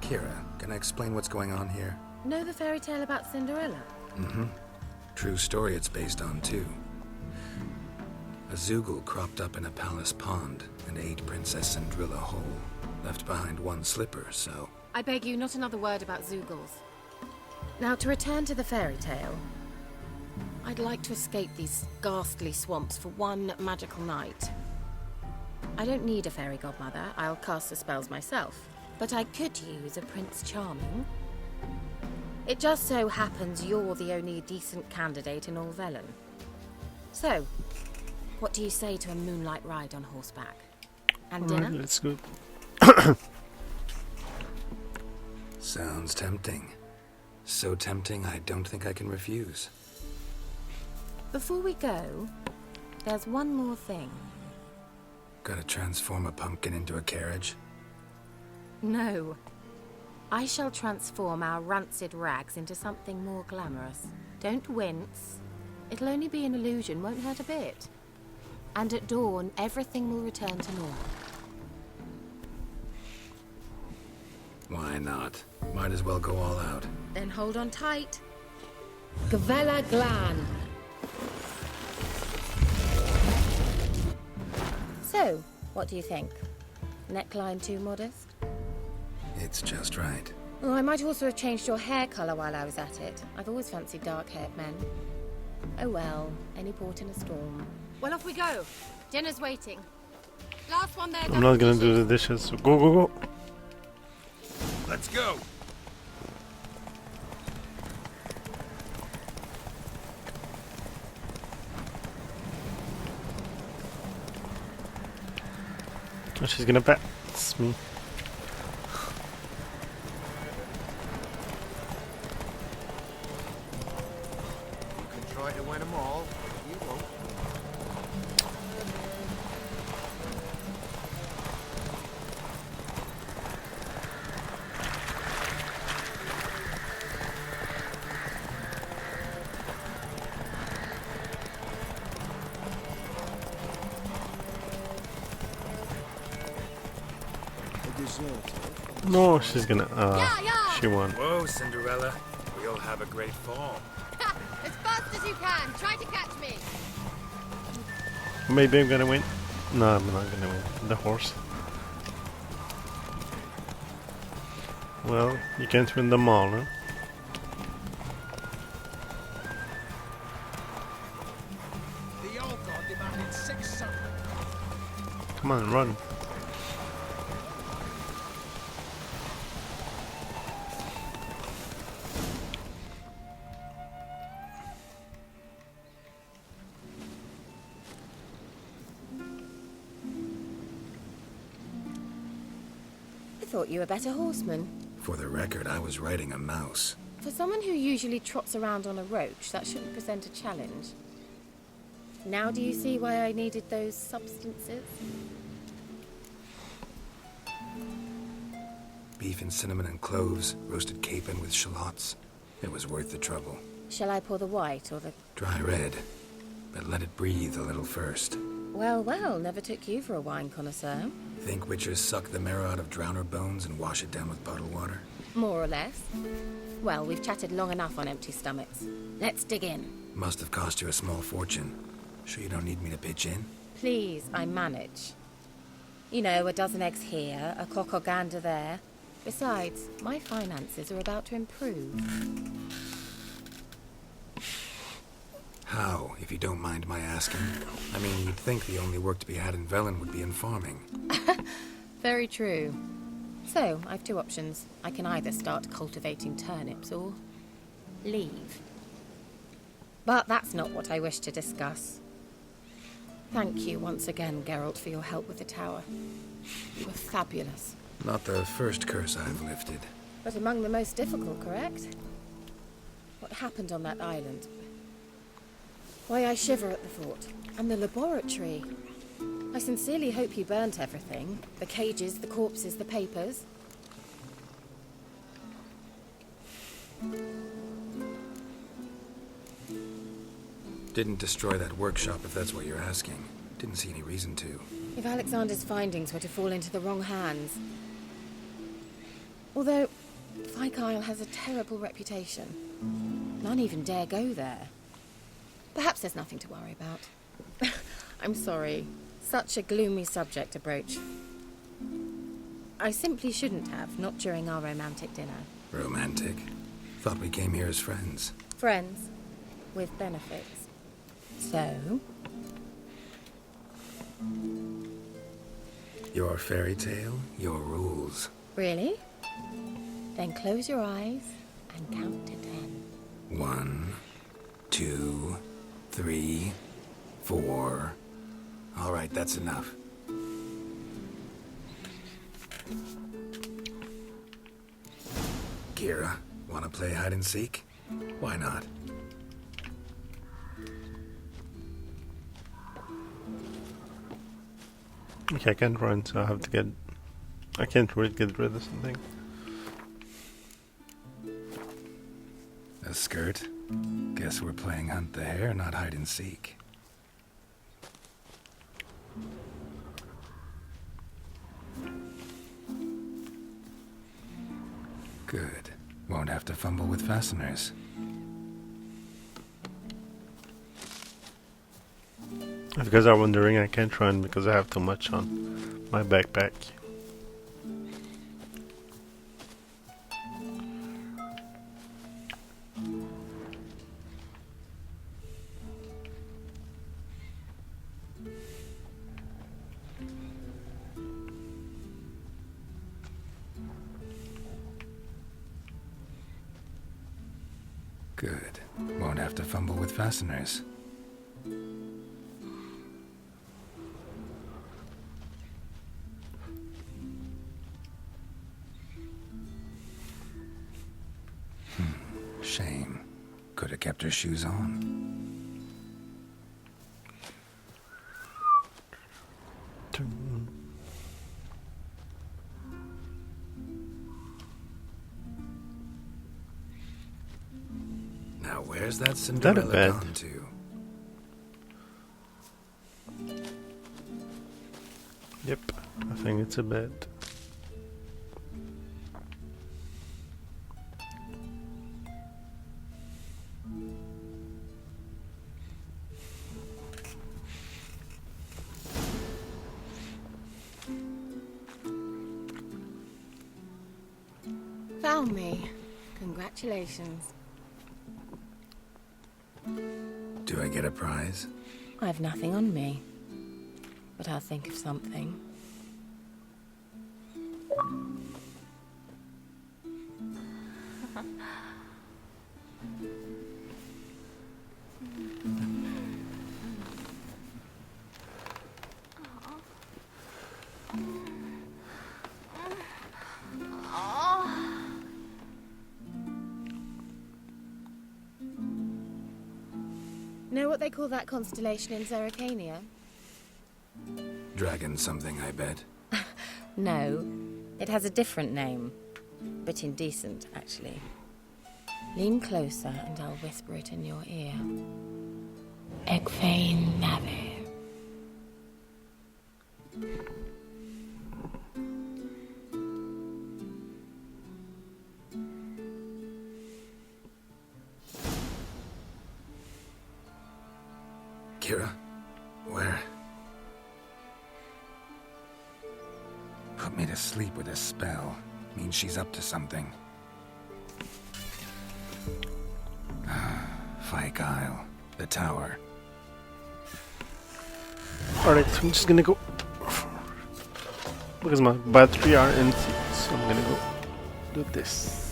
Kira, can I explain what's going on here? Know the fairy tale about Cinderella? Mm-hmm. True story it's based on, too. A Zoogle cropped up in a palace pond and ate Princess Cinderella whole. Left behind one slipper, so... I beg you, not another word about Zoogles. Now, to return to the fairy tale... I'd like to escape these ghastly swamps for one magical night. I don't need a fairy godmother, I'll cast the spells myself. But I could use a Prince Charming. It just so happens you're the only decent candidate in all Velen. So, what do you say to a moonlight ride on horseback? And dinner? Let's go. Sounds tempting. So tempting, I don't think I can refuse. Before we go, there's one more thing. Gotta transform a pumpkin into a carriage? No. I shall transform our rancid rags into something more glamorous. Don't wince. It'll only be an illusion, won't hurt a bit. And at dawn, everything will return to normal. Why not? Might as well go all out. Then hold on tight. Gavella Glan. So, what do you think? Neckline too modest? It's just right. Oh, I might also have changed your hair colour while I was at it. I've always fancied dark-haired men. Oh well, any port in a storm. Well, off we go. Dinner's waiting. Last one there. I'm not gonna do the dishes, so go, go, go. Let's go. Oh, she's gonna pass me. You can try to win them all. You won't. No, she's gonna. She won. Whoa, Cinderella. We'll have a great fall. As fast as you can. Try to catch me. Maybe I'm gonna win. No, I'm not gonna win. The horse. Well, you can't win them all, huh? The old god demanded 6 summons. Come on, run. I thought you were a better horseman. For the record, I was riding a mouse. For someone who usually trots around on a roach, that shouldn't present a challenge. Now do you see why I needed those substances? Beef and cinnamon and cloves, roasted capon with shallots. It was worth the trouble. Shall I pour the white or the... Dry red, but let it breathe a little first. Well, well, never took you for a wine connoisseur. Think witchers suck the marrow out of drowner bones and wash it down with bottled water? More or less. Well, we've chatted long enough on empty stomachs. Let's dig in. Must have cost you a small fortune. Sure you don't need me to pitch in? Please, I manage. You know, a dozen eggs here, a cock or gander there. Besides, my finances are about to improve. How, if you don't mind my asking? I mean, you'd think the only work to be had in Velen would be in farming. Very true. So, I've two options. I can either start cultivating turnips or leave. But that's not what I wish to discuss. Thank you once again, Geralt, for your help with the tower. You were fabulous. Not the first curse I've lifted. But among the most difficult, correct? What happened on that island? Why, I shiver at the thought. And the laboratory. I sincerely hope you burnt everything. The cages, the corpses, the papers. Didn't destroy that workshop, if that's what you're asking. Didn't see any reason to. If Alexander's findings were to fall into the wrong hands. Although, Fyke Isle has a terrible reputation. None even dare go there. Perhaps there's nothing to worry about. I'm sorry. Such a gloomy subject to broach. I simply shouldn't have, not during our romantic dinner. Romantic? Thought we came here as friends. Friends. With benefits. So? Your fairy tale, your rules. Really? Then close your eyes and count to 10. 1, 2, 3, 4. All right, that's enough. Kira, want to play hide and seek? Why not? Okay, I can't run, so I have to get... I can't really get rid of something. A skirt? Guess we're playing hunt the hare, not hide and seek. Good. Won't have to fumble with fasteners. If you guys are wondering, I can't run because I have too much on my backpack. Good. Won't have to fumble with fasteners. Shame. Could have kept her shoes on. Now where's that Cinderella gone to? Yep, I think it's a bed. Found me. Congratulations. Do I get a prize? I've nothing on me, but I'll think of something. Know what they call that constellation in Zerrikania? Dragon something, I bet. No, it has a different name. Bit indecent, actually. Lean closer and I'll whisper it in your ear. Egfain Nave. Kira? Where? Put me to sleep with a spell. Means she's up to something. Fyke Isle. The tower. Alright, so I'm just gonna go... Because my battery are empty, so I'm gonna go do this.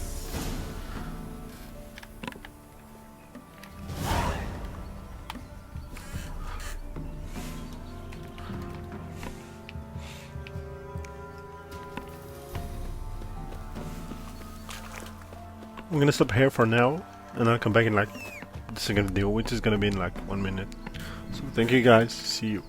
I'm gonna stop here for now, and I'll come back in like the second video, which is gonna be in like 1 minute. So thank you guys, see you.